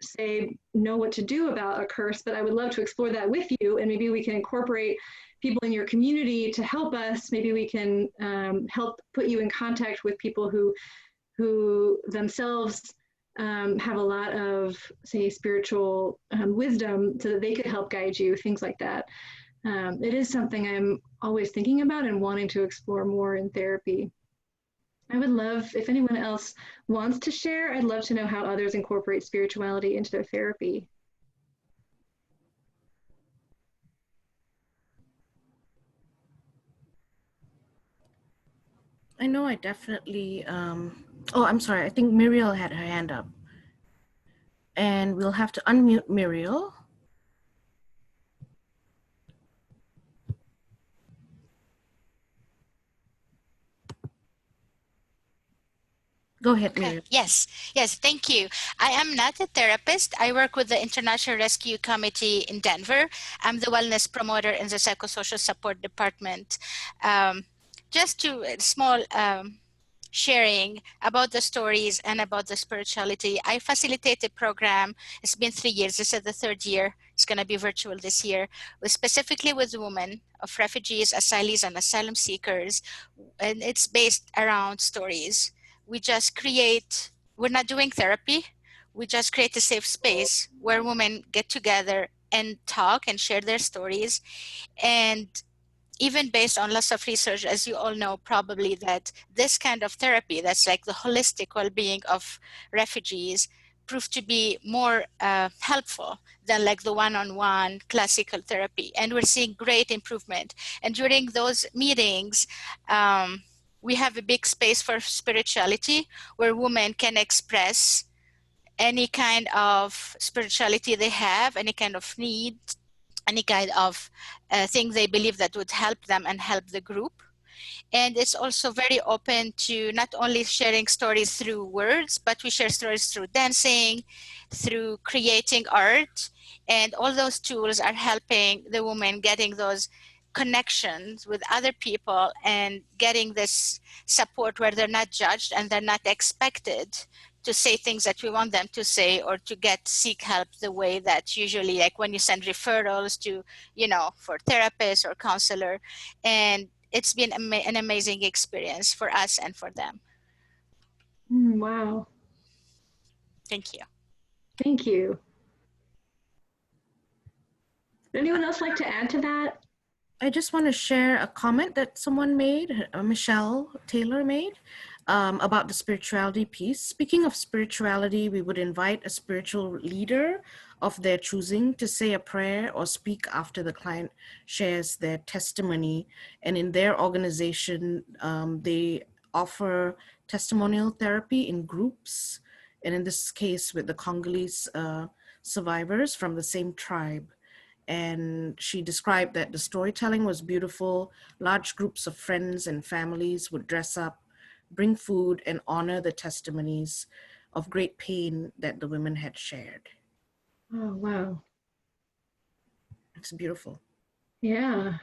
say, know what to do about a curse, but I would love to explore that with you. And maybe we can incorporate people in your community to help us. Maybe we can help put you in contact with people who themselves have a lot of, say, spiritual wisdom so that they could help guide you, things like that. It is something I'm always thinking about and wanting to explore more in therapy. I would love, if anyone else wants to share, I'd love to know how others incorporate spirituality into their therapy. I know I definitely, oh, I'm sorry. I think Muriel had her hand up. And we'll have to unmute Muriel. Go ahead, Okay. Muriel. Yes, thank you. I am not a therapist. I work with the International Rescue Committee in Denver. I'm the wellness promoter in the psychosocial support department. Just to small sharing about the stories and about the spirituality. I facilitate a program. It's been 3 years. This is the third year. It's going to be virtual this year, specifically with women of refugees, asylees, and asylum seekers. And it's based around stories. We just create, we're not doing therapy. We just create a safe space where women get together and talk and share their stories. And even based on lots of research, as you all know, probably, that this kind of therapy, that's like the holistic well-being of refugees, proved to be more helpful than like the one-on-one classical therapy. And we're seeing great improvement. And during those meetings, we have a big space for spirituality where women can express any kind of spirituality they have, any kind of need, any kind of thing they believe that would help them and help the group. And it's also very open to not only sharing stories through words, but we share stories through dancing, through creating art. And all those tools are helping the women getting those connections with other people and getting this support where they're not judged and they're not expected to say things that we want them to say, or to seek help the way that usually, like when you send referrals to, for therapists or counselor. And it's been an amazing experience for us and for them. Wow. Thank you. Thank you. Would anyone else like to add to that? I just want to share a comment that someone made, Michelle Taylor made, about the spirituality piece. Speaking of spirituality, we would invite a spiritual leader of their choosing to say a prayer or speak after the client shares their testimony. And in their organization, they offer testimonial therapy in groups. And in this case, with the Congolese survivors from the same tribe. And she described that the storytelling was beautiful. Large groups of friends and families would dress up, bring food, and honor the testimonies of great pain that the women had shared. Oh, wow. It's beautiful. Yeah.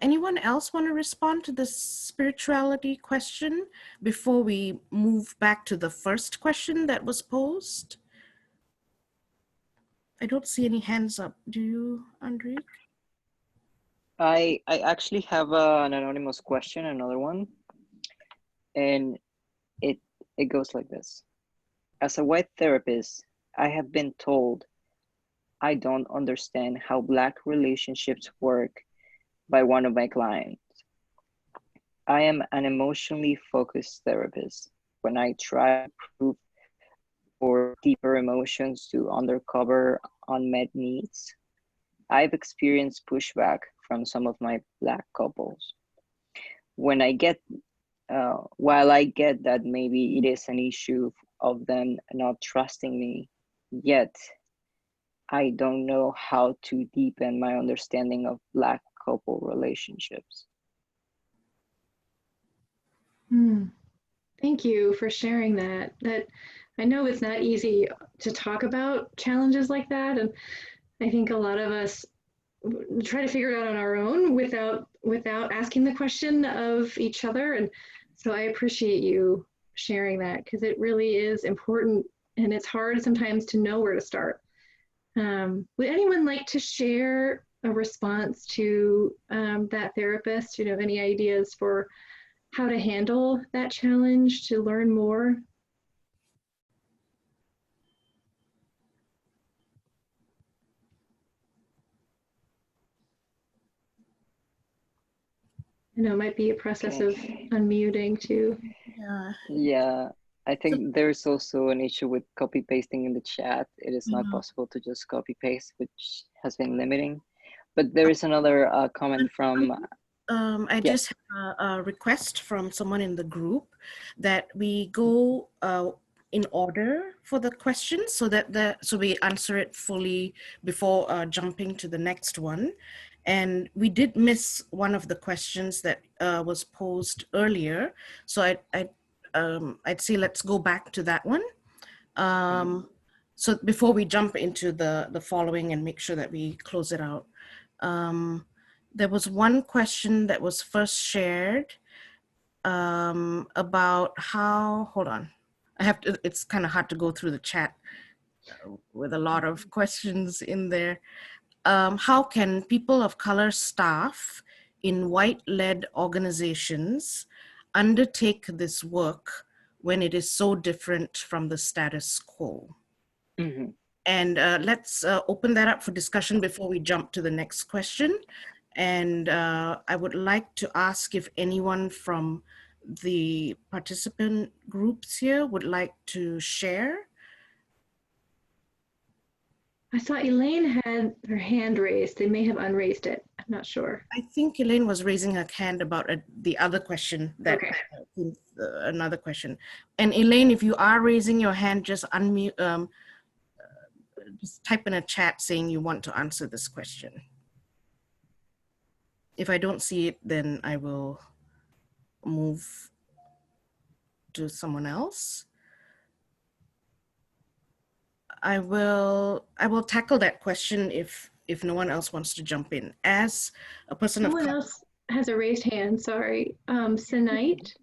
Anyone else want to respond to this spirituality question before we move back to the first question that was posed? I don't see any hands up. Do you, Andrique? I actually have an anonymous question, another one, and it goes like this. As a white therapist, I have been told I don't understand how Black relationships work by one of my clients. I am an emotionally focused therapist. When I try to prove for deeper emotions to undercover unmet needs, I've experienced pushback from some of my Black couples. While I get that maybe it is an issue of them not trusting me, yet I don't know how to deepen my understanding of Black couple relationships. Thank you for sharing that. I know it's not easy to talk about challenges like that, and I think a lot of us try to figure it out on our own without asking the question of each other. And so I appreciate you sharing that, because it really is important, and it's hard sometimes to know where to start. Would anyone like to share a response to that therapist? Any ideas for how to handle that challenge, to learn more? It might be a process of unmuting too. Yeah, I think there's also an issue with copy pasting in the chat. It is not possible to just copy paste, which has been limiting. But there is another comment from I Yes. just have a request from someone in the group that we go in order for the questions so that so we answer it fully before jumping to the next one. And we did miss one of the questions that was posed earlier. So I'd say let's go back to that one. So before we jump into the following and make sure that we close it out. There was one question that was first shared about how, hold on, it's kind of hard to go through the chat with a lot of questions in there. How can people of color staff in white-led organizations undertake this work when it is so different from the status quo? Mm-hmm. And let's open that up for discussion before we jump to the next question. And I would like to ask if anyone from the participant groups here would like to share. I saw Elaine had her hand raised. They may have unraised it. I'm not sure. I think Elaine was raising her hand about the other question that Okay. another question. And Elaine, if you are raising your hand, just unmute, just type in a chat saying you want to answer this question. If I don't see it, then I will move to someone else. I will tackle that question if no one else wants to jump in. As a person of Someone color, else has a raised hand, sorry. Sanite?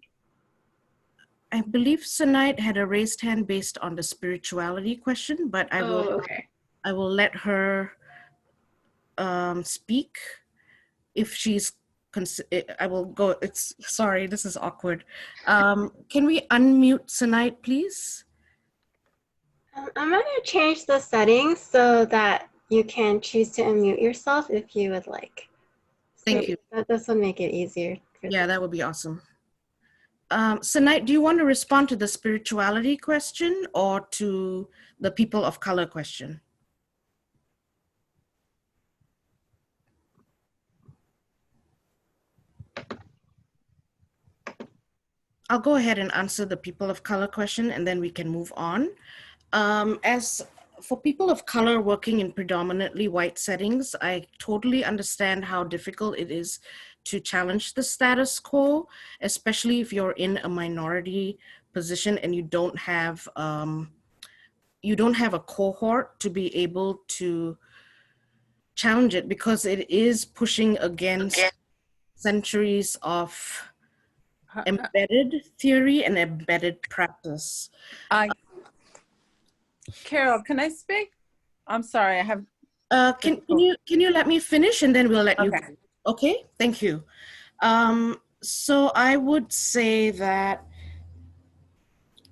I believe Sanite had a raised hand based on the spirituality question, but I will let her speak if she's, I will go, sorry, this is awkward. Can we unmute Sanite, please? I'm going to change the settings so that you can choose to unmute yourself if you would like. Thank you. This will make it easier. Yeah, that would be awesome. Sanite, do you want to respond to the spirituality question or to the people of color question? I'll go ahead and answer the people of color question and then we can move on. As for people of color working in predominantly white settings, I totally understand how difficult it is to challenge the status quo, especially if you're in a minority position and you don't have a cohort to be able to challenge it, because it is pushing against centuries of embedded theory and embedded practice. Carol, can I speak? I'm sorry, I have. Can you let me finish and then we'll let you. Okay, thank you. So I would say that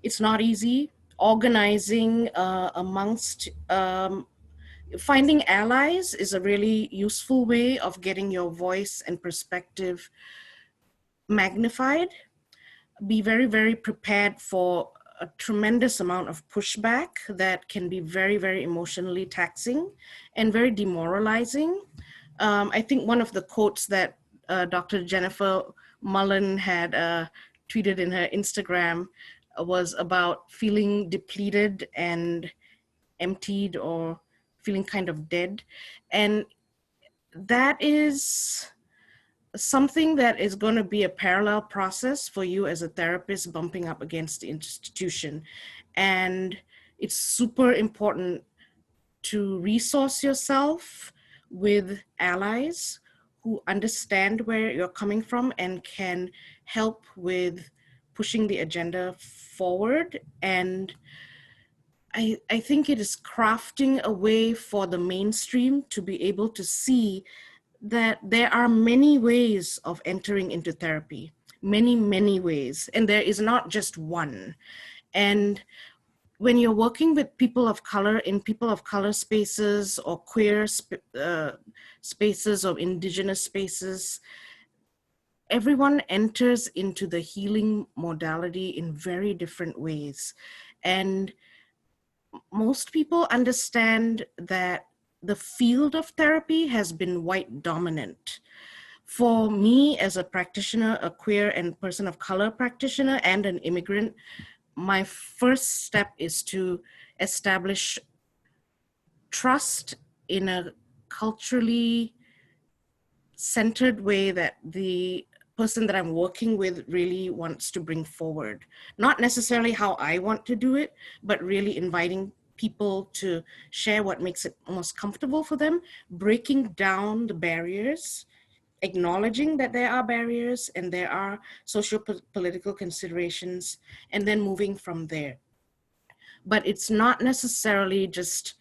it's not easy organizing amongst. Finding allies is a really useful way of getting your voice and perspective magnified. Be very, very prepared for a tremendous amount of pushback that can be very, very emotionally taxing and very demoralizing. I think one of the quotes that Dr. Jennifer Mullen had tweeted in her Instagram was about feeling depleted and emptied or feeling kind of dead. And that is something that is going to be a parallel process for you as a therapist bumping up against the institution. And it's super important to resource yourself with allies who understand where you're coming from and can help with pushing the agenda forward. And I think it is crafting a way for the mainstream to be able to see that there are many ways of entering into therapy, many, many ways, and there is not just one. And when you're working with people of color in people of color spaces or queer spaces or indigenous spaces, everyone enters into the healing modality in very different ways. And most people understand that the field of therapy has been white dominant, For me as a practitioner, a queer and person of color practitioner and an immigrant, my first step is to establish trust in a culturally centered way that the person that I'm working with really wants to bring forward. Not necessarily how I want to do it, but really inviting people to share what makes it most comfortable for them, breaking down the barriers, acknowledging that there are barriers and there are socio-political considerations, and then moving from there. But it's not necessarily just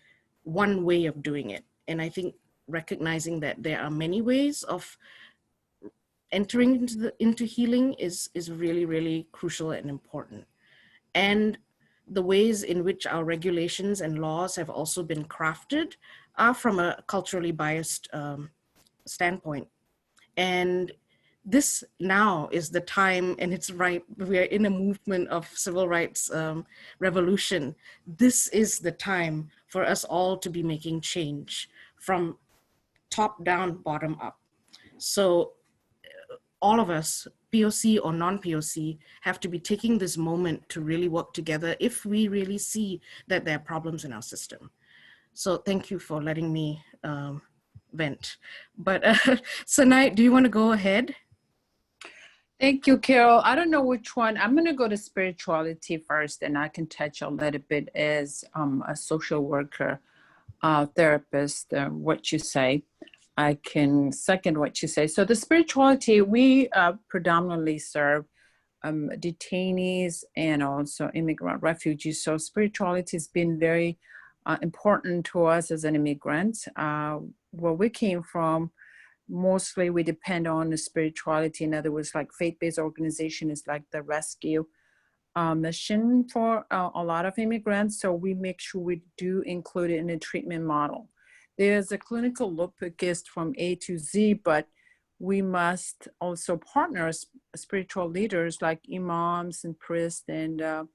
one way of doing it. And I think recognizing that there are many ways of entering into healing is really, really crucial and important. And the ways in which our regulations and laws have also been crafted are from a culturally biased standpoint. And this now is the time, and it's right, we're in a movement of civil rights revolution. This is the time for us all to be making change from top down, bottom up. So all of us, POC or non-POC, have to be taking this moment to really work together if we really see that there are problems in our system. So thank you for letting me vent. But Sanai, do you want to go ahead? Thank you, Carol. I don't know which one. I'm going to go to spirituality first, and I can touch a little bit as a social worker, therapist, what you say. I can second what you say. So the spirituality, we predominantly serve detainees and also immigrant refugees. So spirituality has been very important to us as an immigrant. Where we came from, mostly we depend on the spirituality. In other words, like faith-based organization is like the rescue mission for a lot of immigrants. So we make sure we do include it in the treatment model. There's a clinical look focused from A to Z, but we must also partner spiritual leaders like imams and priests and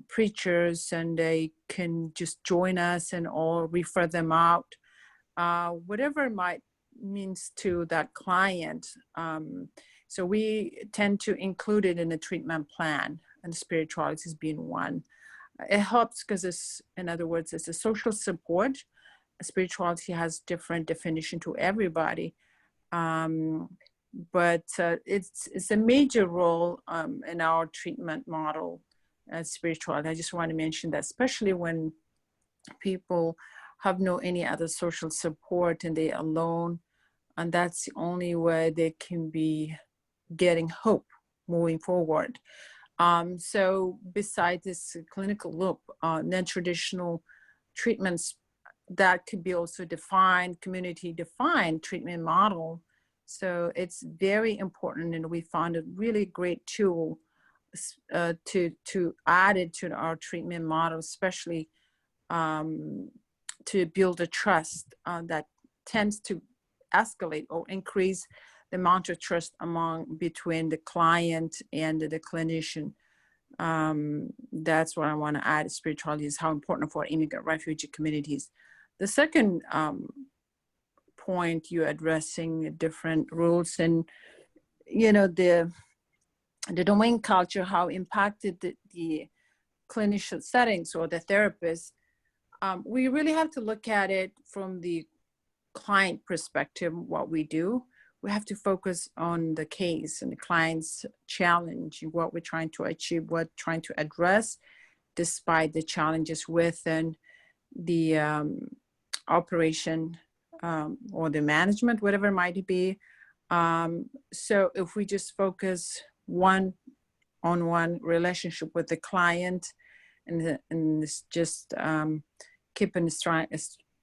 preachers, and they can just join us and all refer them out, whatever it might means to that client. So we tend to include it in a treatment plan, and spirituality has been one. It helps because it's, in other words, it's a social support. Spirituality has different definition to everybody, but it's a major role in our treatment model as spirituality. I just want to mention that, especially when people have no any other social support and they're alone, and that's the only way they can be getting hope moving forward. So besides this clinical loop, non-traditional treatments that could be also defined, community defined treatment model. So it's very important, and we found a really great tool to add it to our treatment model, especially to build a trust that tends to escalate or increase the amount of trust between the client and the clinician. That's what I want to add. Spirituality is how important for immigrant refugee communities. The second point, you're addressing different rules and, you know, the domain culture, how impacted the clinician settings or the therapist. We really have to look at it from the client perspective, what we do. We have to focus on the case and the client's challenge, what we're trying to achieve, what we're trying to address, despite the challenges within the operation or the management, whatever it might be. So if we just focus one-on-one relationship with the client and it's just keeping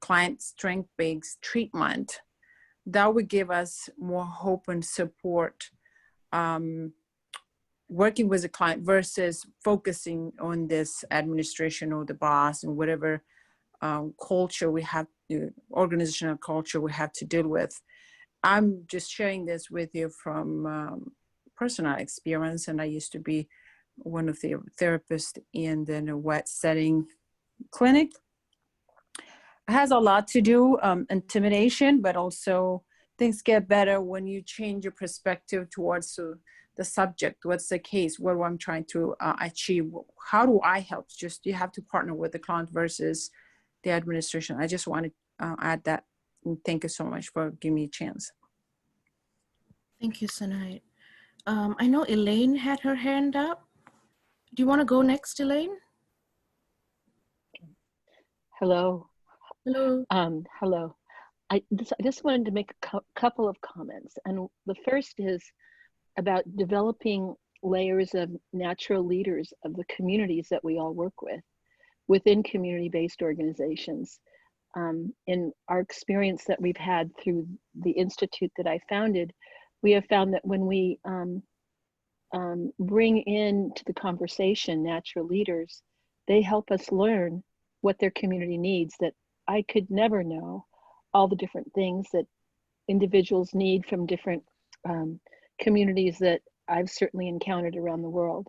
client strength-based treatment, that would give us more hope and support working with the client versus focusing on this administration or the boss and whatever culture we have, organizational culture we have to deal with. I'm just sharing this with you from personal experience, and I used to be one of the therapists in the wet setting clinic. It has a lot to do, intimidation, but also things get better when you change your perspective towards the subject. What's the case? What I'm trying to achieve? How do I help? Just you have to partner with the client versus the administration. I just want to add that. And thank you so much for giving me a chance. Thank you, Sanai. I know Elaine had her hand up. Do you want to go next, Elaine? Hello. Hello. Hello. I just wanted to make a couple of comments. And the first is about developing layers of natural leaders of the communities that we all work with within community-based organizations. In our experience that we've had through the institute that I founded, we have found that when we bring into the conversation natural leaders, they help us learn what their community needs, that I could never know all the different things that individuals need from different communities that I've certainly encountered around the world.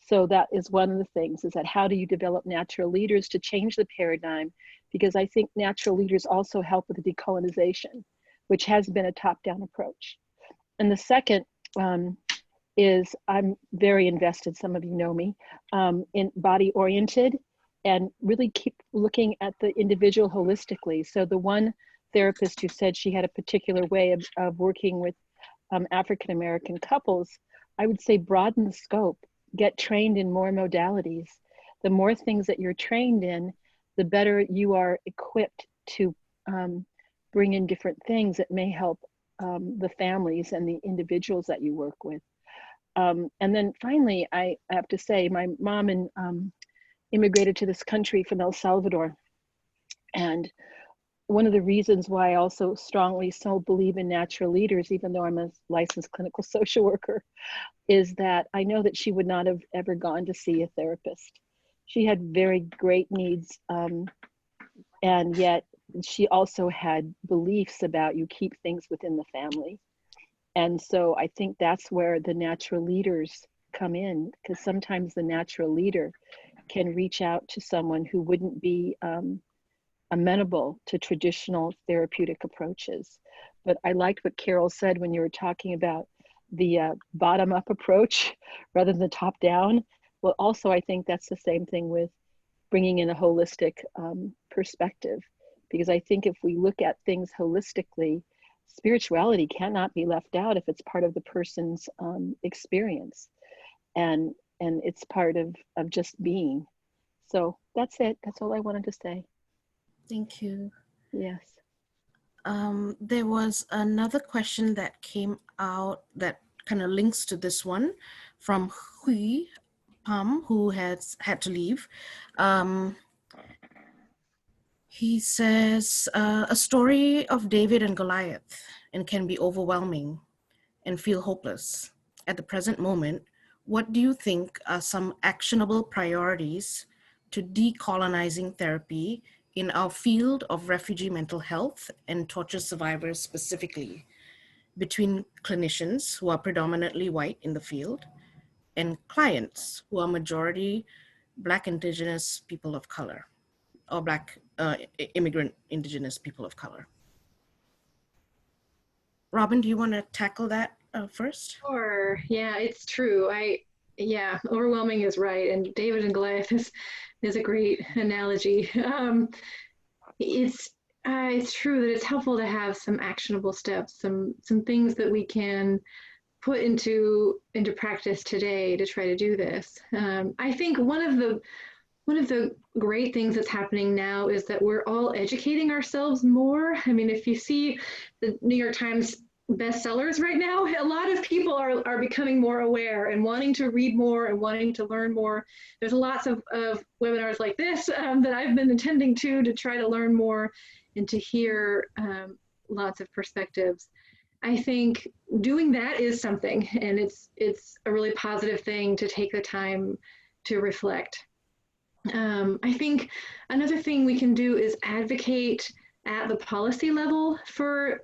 So that is one of the things, is that how do you develop natural leaders to change the paradigm? Because I think natural leaders also help with the decolonization, which has been a top-down approach. And the second is I'm very invested, some of you know me, in body-oriented, and really keep looking at the individual holistically. So the one therapist who said she had a particular way of working with African-American couples, I would say broaden the scope, get trained in more modalities. The more things that you're trained in, the better you are equipped to bring in different things that may help the families and the individuals that you work with. And then finally, I have to say, my mom immigrated to this country from El Salvador. And one of the reasons why I also strongly believe in natural leaders, even though I'm a licensed clinical social worker, is that I know that she would not have ever gone to see a therapist. She had very great needs, and yet she also had beliefs about you keep things within the family. And so I think that's where the natural leaders come in, because sometimes the natural leader can reach out to someone who wouldn't be amenable to traditional therapeutic approaches. But I liked what Carol said when you were talking about the bottom-up approach rather than the top-down. Well, also I think that's the same thing with bringing in a holistic perspective, because I think if we look at things holistically, spirituality cannot be left out if it's part of the person's experience, and it's part of just being. So that's it. That's all I wanted to say. Thank you. Yes. There was another question that came out that kind of links to this one from Hui Pam, who has had to leave. He says, a story of David and Goliath, and can be overwhelming and feel hopeless. At the present moment, what do you think are some actionable priorities to decolonizing therapy in our field of refugee mental health and torture survivors specifically, between clinicians who are predominantly white in the field and clients who are majority Black Indigenous people of color, or Black immigrant Indigenous people of color? Robin, do you want to tackle that first? Sure. Yeah, it's true. Yeah, overwhelming is right. And David and Goliath is a great analogy. It's true that it's helpful to have some actionable steps, some things that we can put into practice today to try to do this. I think one of the great things that's happening now is that we're all educating ourselves more. I mean, if you see the New York Times bestsellers right now, a lot of people are becoming more aware and wanting to read more and wanting to learn more. There's lots of webinars like this that I've been attending to try to learn more and to hear lots of perspectives. I think doing that is something, and it's a really positive thing to take the time to reflect. I think another thing we can do is advocate at the policy level for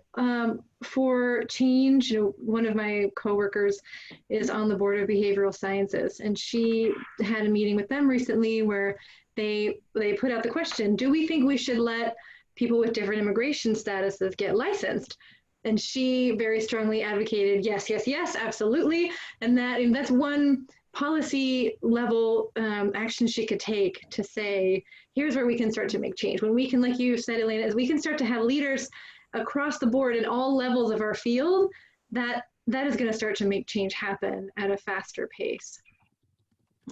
change. You know, one of my coworkers is on the board of behavioral sciences, and she had a meeting with them recently where they put out the question: do we think we should let people with different immigration statuses get licensed? And she very strongly advocated, yes, yes, yes, absolutely. And that's one policy level action she could take to say, here's where we can start to make change. When we can, like you said, Elena, is we can start to have leaders across the board in all levels of our field, that is going to start to make change happen at a faster pace.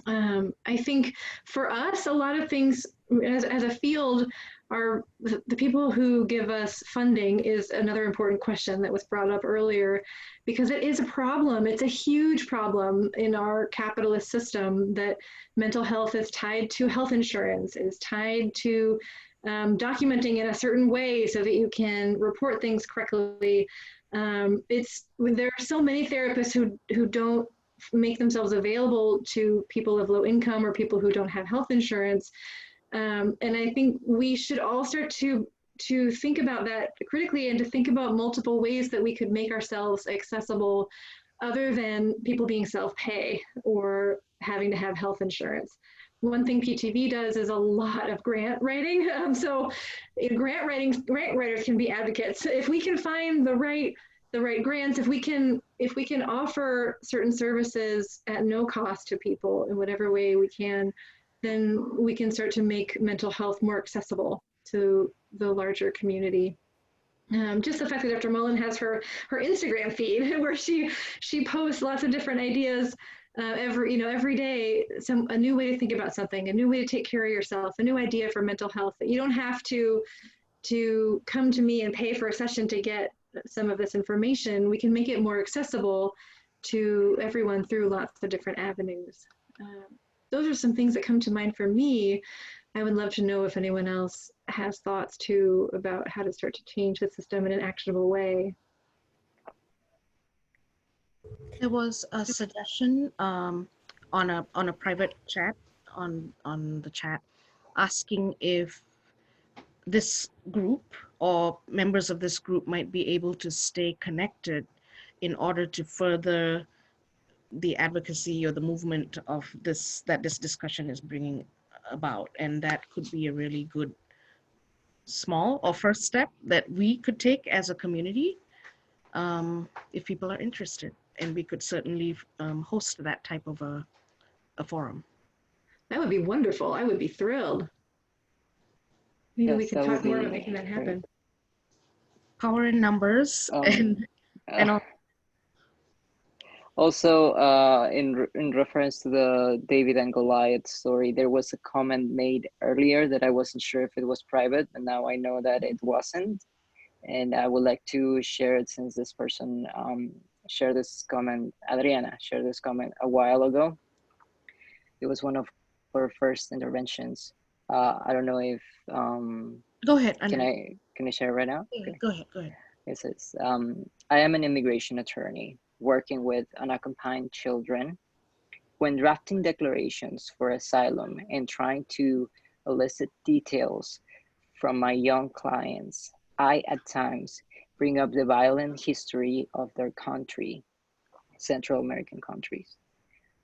I think for us, a lot of things as a field are the people who give us funding is another important question that was brought up earlier, because it is a problem. It's a huge problem in our capitalist system that mental health is tied to health insurance, is tied to documenting in a certain way so that you can report things correctly. There are so many therapists who don't make themselves available to people of low income or people who don't have health insurance. And I think we should all start to think about that critically and to think about multiple ways that we could make ourselves accessible other than people being self-pay or having to have health insurance. One thing PTV does is a lot of grant writing. So grant writers can be advocates. If we can find the right grants, if we can offer certain services at no cost to people in whatever way we can, then we can start to make mental health more accessible to the larger community. Just the fact that Dr. Mullen has her Instagram feed where she posts lots of different ideas every day, a new way to think about something, a new way to take care of yourself, a new idea for mental health, that you don't have to come to me and pay for a session to get some of this information. We can make it more accessible to everyone through lots of different avenues. Those are some things that come to mind for me. I would love to know if anyone else has thoughts too about how to start to change the system in an actionable way. There was a suggestion on a private chat on the chat asking if this group or members of this group might be able to stay connected in order to further the advocacy or the movement of this discussion is bringing about. And that could be a really good small or first step that we could take as a community if people are interested. And we could certainly host that type of a forum. That would be wonderful. I would be thrilled. Maybe we Yes, could that talk would more be about making that happen. great. Power in numbers and also in reference to the David and Goliath story, there was a comment made earlier that I wasn't sure if it was private, but now I know that it wasn't. And I would like to share it since this person shared this comment, Adriana shared this comment a while ago. It was one of her first interventions. I don't know if go ahead. Andre. Can I share it right now? Go ahead. It says, I am an immigration attorney working with unaccompanied children. When drafting declarations for asylum and trying to elicit details from my young clients, I at times bring up the violent history of their country, Central American countries,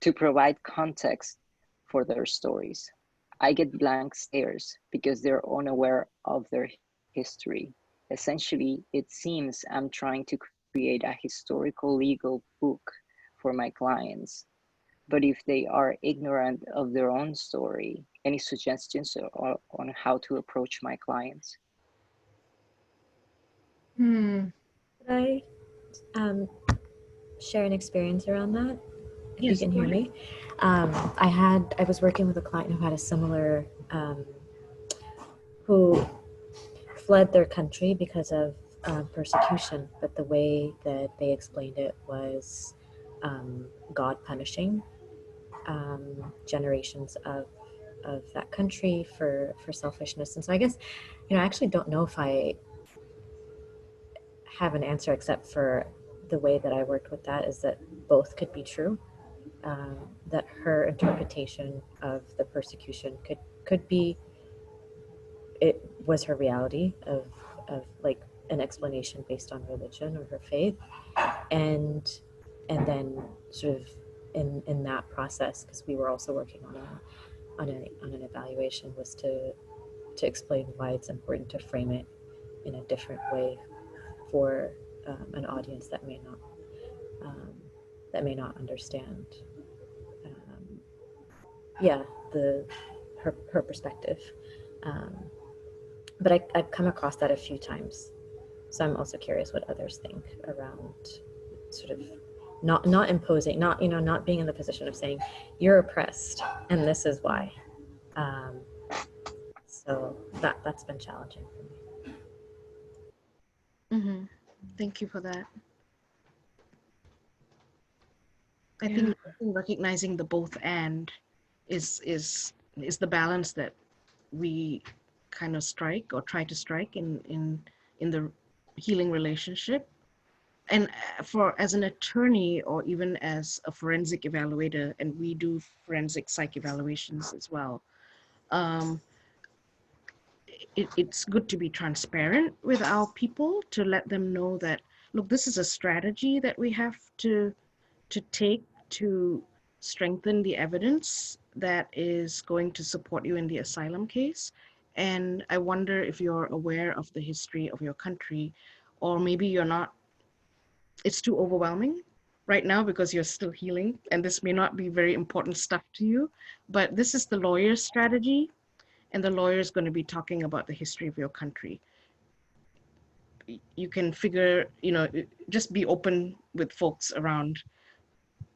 to provide context for their stories. I get blank stares because they're unaware of their history. Essentially, it seems I'm trying to create a historical legal book for my clients. But if they are ignorant of their own story, any suggestions on how to approach my clients? Could I share an experience around that? If Yes, you can hear me. I was working with a client who had a similar, who fled their country because of persecution, but the way that they explained it was God punishing generations of that country for selfishness. And so I guess, I actually don't know if I have an answer, except for the way that I worked with that is that both could be true. That her interpretation of the persecution could be, it was her reality of like an explanation based on religion or her faith, and then sort of in that process, because we were also working on an evaluation, was to explain why it's important to frame it in a different way for an audience that may not understand, her perspective. But I've come across that a few times. So I'm also curious what others think around sort of not imposing, not being in the position of saying you're oppressed and this is why. So that's been challenging for me. Mm-hmm. Thank you for that. I think recognizing the both and is the balance that we kind of strike or try to strike in the healing relationship. And as an attorney or even as a forensic evaluator, and we do forensic psych evaluations as well, it's good to be transparent with our people, to let them know that, look, this is a strategy that we have to take to strengthen the evidence that is going to support you in the asylum case. And I wonder if you're aware of the history of your country, or maybe you're not, it's too overwhelming right now because you're still healing and this may not be very important stuff to you, but this is the lawyer's strategy, and the lawyer is going to be talking about the history of your country. You can figure, just be open with folks around,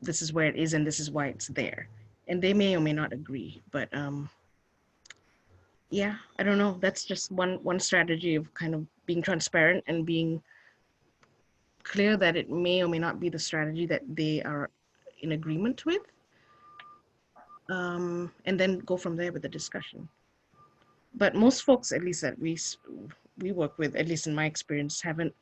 this is where it is and this is why it's there. And they may or may not agree, but yeah, I don't know. That's just one strategy of kind of being transparent and being clear that it may or may not be the strategy that they are in agreement with. And then go from there with the discussion. But most folks, at least that we work with, at least in my experience, haven't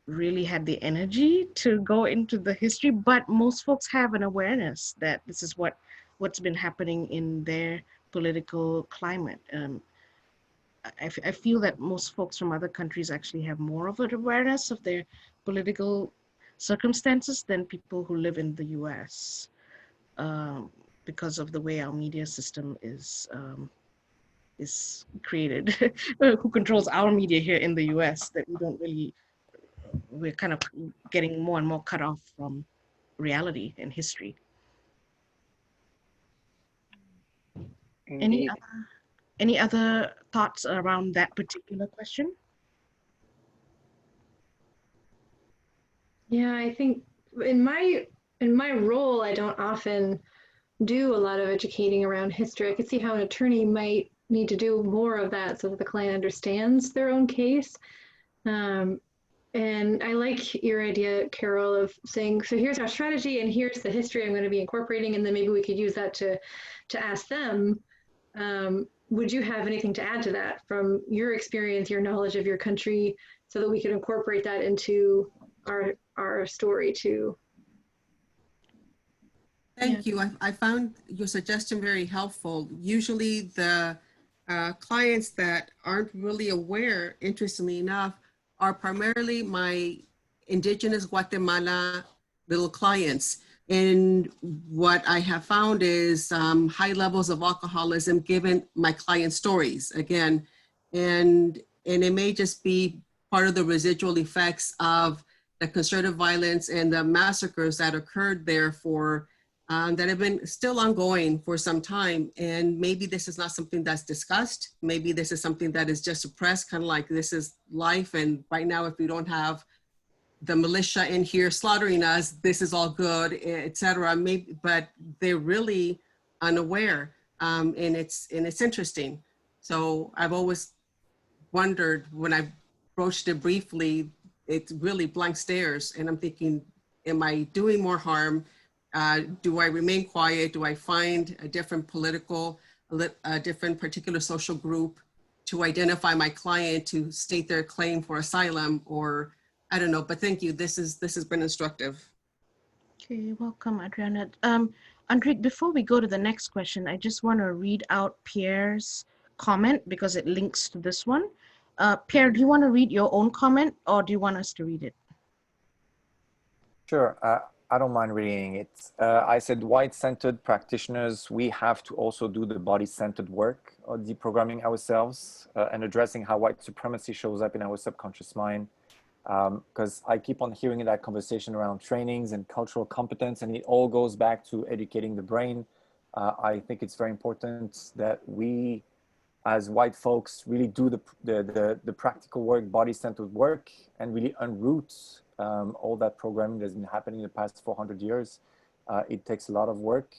really had the energy to go into the history, but most folks have an awareness that this is what's been happening in their political climate. I feel that most folks from other countries actually have more of an awareness of their political circumstances than people who live in the US, because of the way our media system is created, who controls our media here in the US, that we're kind of getting more and more cut off from reality and history. Indeed. Any other thoughts around that particular question? Yeah, I think in my role, I don't often do a lot of educating around history. I could see how an attorney might need to do more of that so that the client understands their own case. And I like your idea, Carol, of saying, so here's our strategy and here's the history I'm going to be incorporating, and then maybe we could use that to ask them, would you have anything to add to that from your experience, your knowledge of your country, so that we could incorporate that into our story too? Thank you. I found your suggestion very helpful. Usually the clients that aren't really aware, interestingly enough, are primarily my indigenous Guatemala little clients. And what I have found is high levels of alcoholism given my client stories again. And it may just be part of the residual effects of the concerted violence and the massacres that occurred there for that have been still ongoing for some time. And maybe this is not something that's discussed. Maybe this is something that is just suppressed, kind of like this is life. And right now, if we don't have the militia in here slaughtering us, this is all good, etc. Maybe, but they're really unaware. And it's interesting. So I've always wondered, when I broached it briefly, it's really blank stares. And I'm thinking, am I doing more harm? Do I remain quiet? Do I find a different a different particular social group to identify my client to state their claim for asylum, or I don't know, but thank you. This has been instructive. Okay, welcome, Adriana. Andrik, before we go to the next question, I just want to read out Pierre's comment because it links to this one. Pierre, do you want to read your own comment, or do you want us to read it? Sure. I don't mind reading it. I said, white-centered practitioners, we have to also do the body-centered work of deprogramming ourselves and addressing how white supremacy shows up in our subconscious mind. Because I keep on hearing that conversation around trainings and cultural competence, and it all goes back to educating the brain. I think it's very important that we, as white folks, really do the practical work, body-centered work, and really unroot all that programming that's been happening in the past 400 years. It takes a lot of work.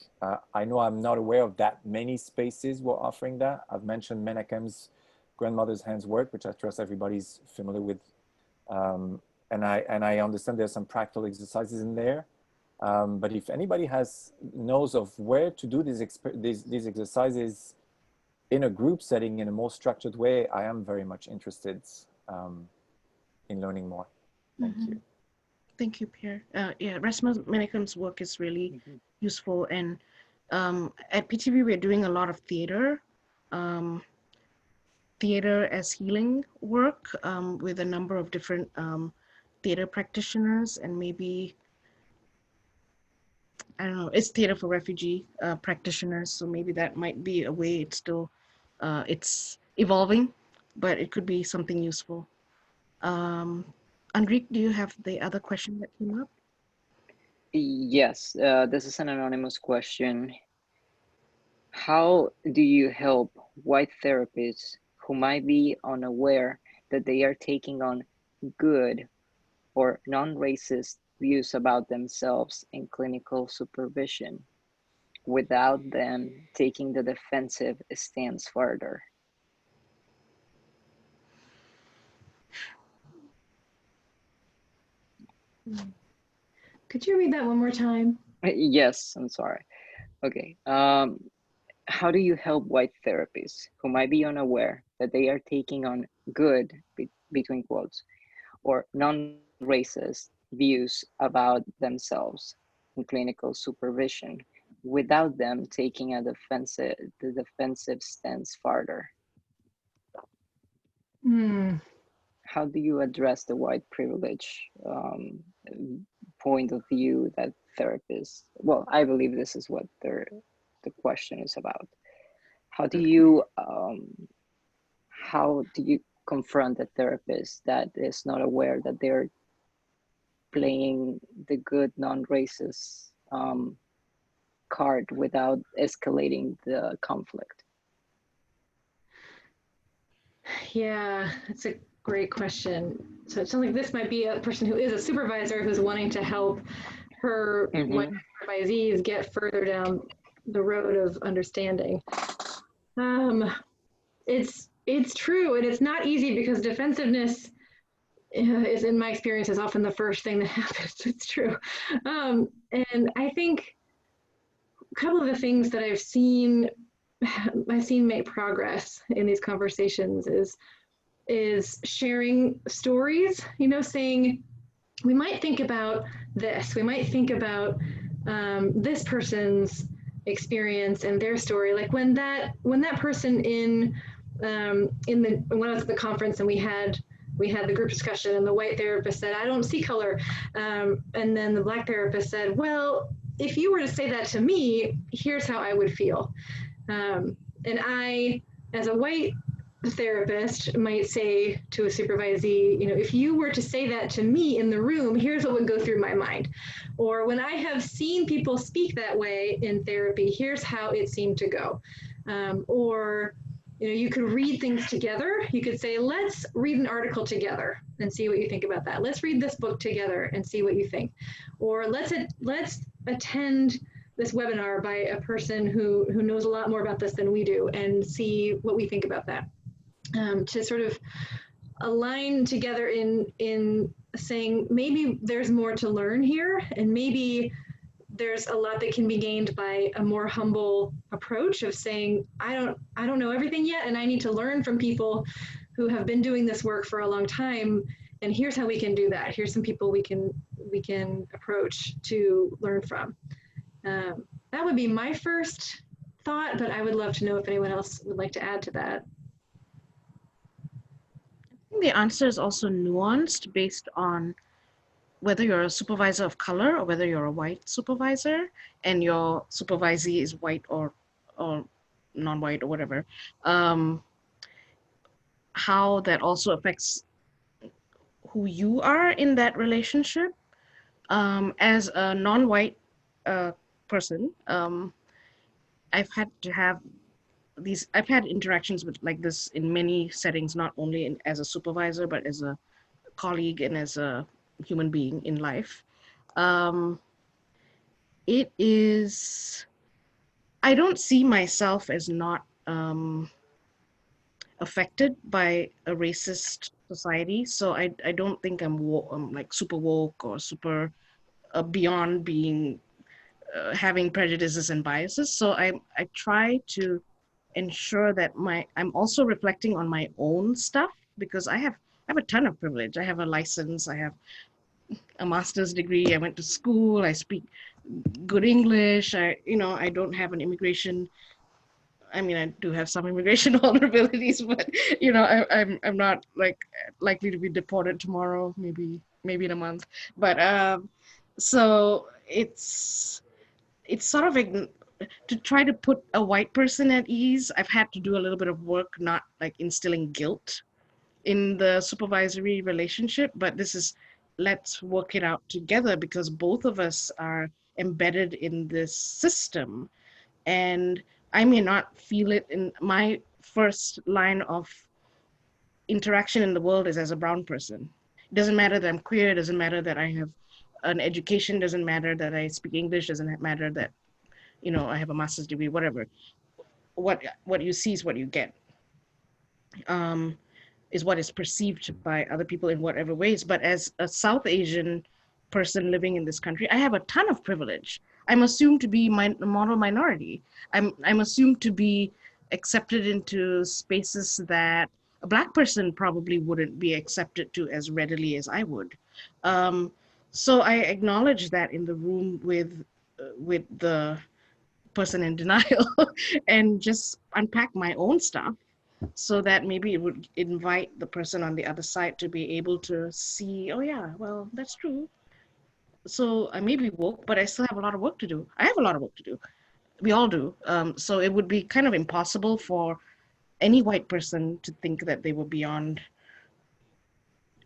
I know I'm not aware of that many spaces who are offering that. I've mentioned Menachem's Grandmother's Hands work, which I trust everybody's familiar with. And I understand there's some practical exercises in there. But if anybody knows of where to do these exercises in a group setting in a more structured way, I am very much interested in learning more. Thank you. Thank you, Pierre. Yeah, Rasmus Menachem's work is really useful. And at PTV, we're doing a lot of theater as healing work with a number of different theater practitioners, and maybe, I don't know, it's theater for refugee practitioners. So maybe that might be a way. It's still, it's evolving, but it could be something useful. Enrique, do you have the other question that came up? Yes, this is an anonymous question. How do you help white therapists who might be unaware that they are taking on good or non-racist views about themselves in clinical supervision without them taking the defensive stance further? Could you read that one more time? Yes, I'm sorry. Okay. How do you help white therapists who might be unaware that they are taking on good, between quotes, or non-racist views about themselves in clinical supervision without them taking the defensive stance farther? How do you address the white privilege point of view that therapists, well, I believe this is what the question is about. How do you confront a therapist that is not aware that they're playing the good non-racist card without escalating the conflict? Yeah, that's a great question. So it sounds like this might be a person who is a supervisor who's wanting to help her white supervisees get further down the road of understanding. It's true, and it's not easy because defensiveness is, in my experience, is often the first thing that happens. It's true. And I think a couple of the things that I've seen make progress in these conversations is sharing stories, saying, we might think about this, we might think about this person's experience and their story. Like when that person when I was at the conference and we had the group discussion and the white therapist said, I don't see color. And then the black therapist said, well, if you were to say that to me, here's how I would feel. And I, as a white therapist, might say to a supervisee, if you were to say that to me in the room, here's what would go through my mind. Or when I have seen people speak that way in therapy, here's how it seemed to go. Or you could read things together. You could say, let's read an article together and see what you think about that. Let's read this book together and see what you think. Or let's attend this webinar by a person who knows a lot more about this than we do and see what we think about that. To sort of align together in saying, maybe there's more to learn here, and maybe there's a lot that can be gained by a more humble approach of saying, I don't know everything yet, and I need to learn from people who have been doing this work for a long time, and here's how we can do that. Here's some people we can approach to learn from. That would be my first thought, but I would love to know if anyone else would like to add to that. I think the answer is also nuanced based on whether you're a supervisor of color or whether you're a white supervisor and your supervisee is white or non-white or whatever. How that also affects who you are in that relationship. As a non-white person, I've had to have I've had interactions with like this in many settings, not only as a supervisor, but as a colleague and as a human being in life. It is, I don't see myself as not affected by a racist society. So I don't think I'm like super woke or super beyond being having prejudices and biases. So I try to ensure that I'm also reflecting on my own stuff, because I have a ton of privilege. I have a license, I have a master's degree, I went to school, I speak good English, I don't have an immigration. I mean, I do have some immigration vulnerabilities, but I'm not like likely to be deported tomorrow, maybe in a month. But so it's sort of to try to put a white person at ease. I've had to do a little bit of work, not like instilling guilt in the supervisory relationship, but this is, let's work it out together, because both of us are embedded in this system. And I may not feel it. In my first line of interaction in the world is as a brown person. It doesn't matter that I'm queer, it doesn't matter that I have an education, doesn't matter that I speak English, doesn't matter that I have a master's degree, whatever. What you see is what you get, is what is perceived by other people in whatever ways. But as a South Asian person living in this country, I have a ton of privilege. I'm assumed to be a model minority. I'm assumed to be accepted into spaces that a Black person probably wouldn't be accepted to as readily as I would. So I acknowledge that in the room with the person in denial and just unpack my own stuff, so that maybe it would invite the person on the other side to be able to see, oh yeah, well, that's true. So I may be woke, but I still have a lot of work to do. I have a lot of work to do. We all do. So it would be kind of impossible for any white person to think that they were beyond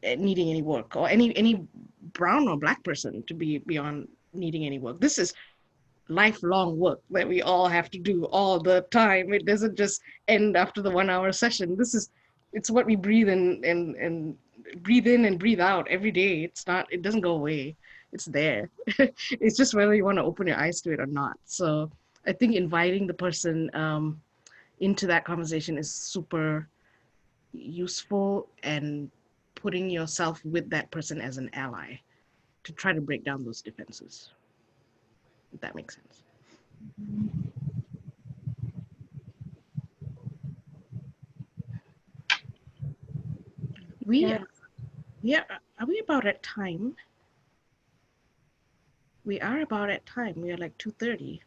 needing any work, or any brown or Black person to be beyond needing any work. This is lifelong work that we all have to do all the time. It doesn't just end after the 1 hour session. It's what we breathe in and breathe in and breathe out every day. It doesn't go away. It's there. It's just whether you want to open your eyes to it or not. So I think inviting the person into that conversation is super useful, and putting yourself with that person as an ally to try to break down those defenses, if that makes sense. Are we about at time? We are about at time. We are like 2:30.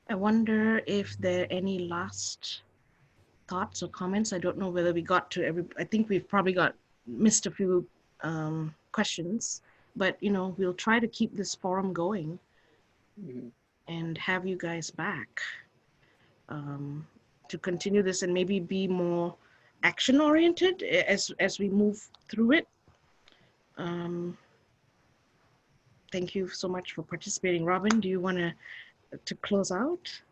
I wonder if there are any last thoughts or comments. I don't know whether we got to I think we've probably missed a few questions, but we'll try to keep this forum going and have you guys back to continue this and maybe be more action oriented as we move through it. Thank you so much for participating. Robin, do you want to close out?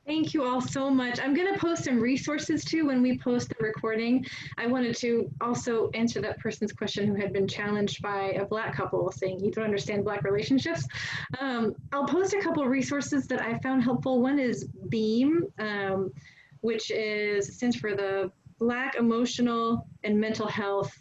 Thank you all so much. I'm going to post some resources too when we post the recording. I wanted to also answer that person's question who had been challenged by a Black couple saying you don't understand Black relationships. I'll post a couple of resources that I found helpful. One is BEAM, which stands for the Black Emotional and Mental Health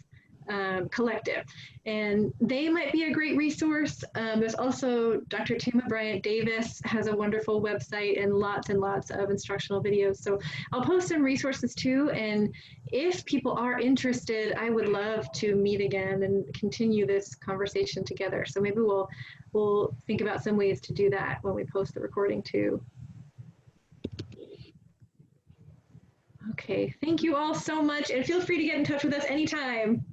Collective, and they might be a great resource. There's also Dr. Tama Bryant Davis has a wonderful website and lots of instructional videos. So I'll post some resources too, and if people are interested, I would love to meet again and continue this conversation together. So maybe we'll think about some ways to do that when we post the recording too. Okay, thank you all so much, and feel free to get in touch with us anytime.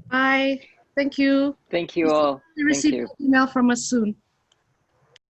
Bye. Thank you. Thank you all. Receive an email from us soon.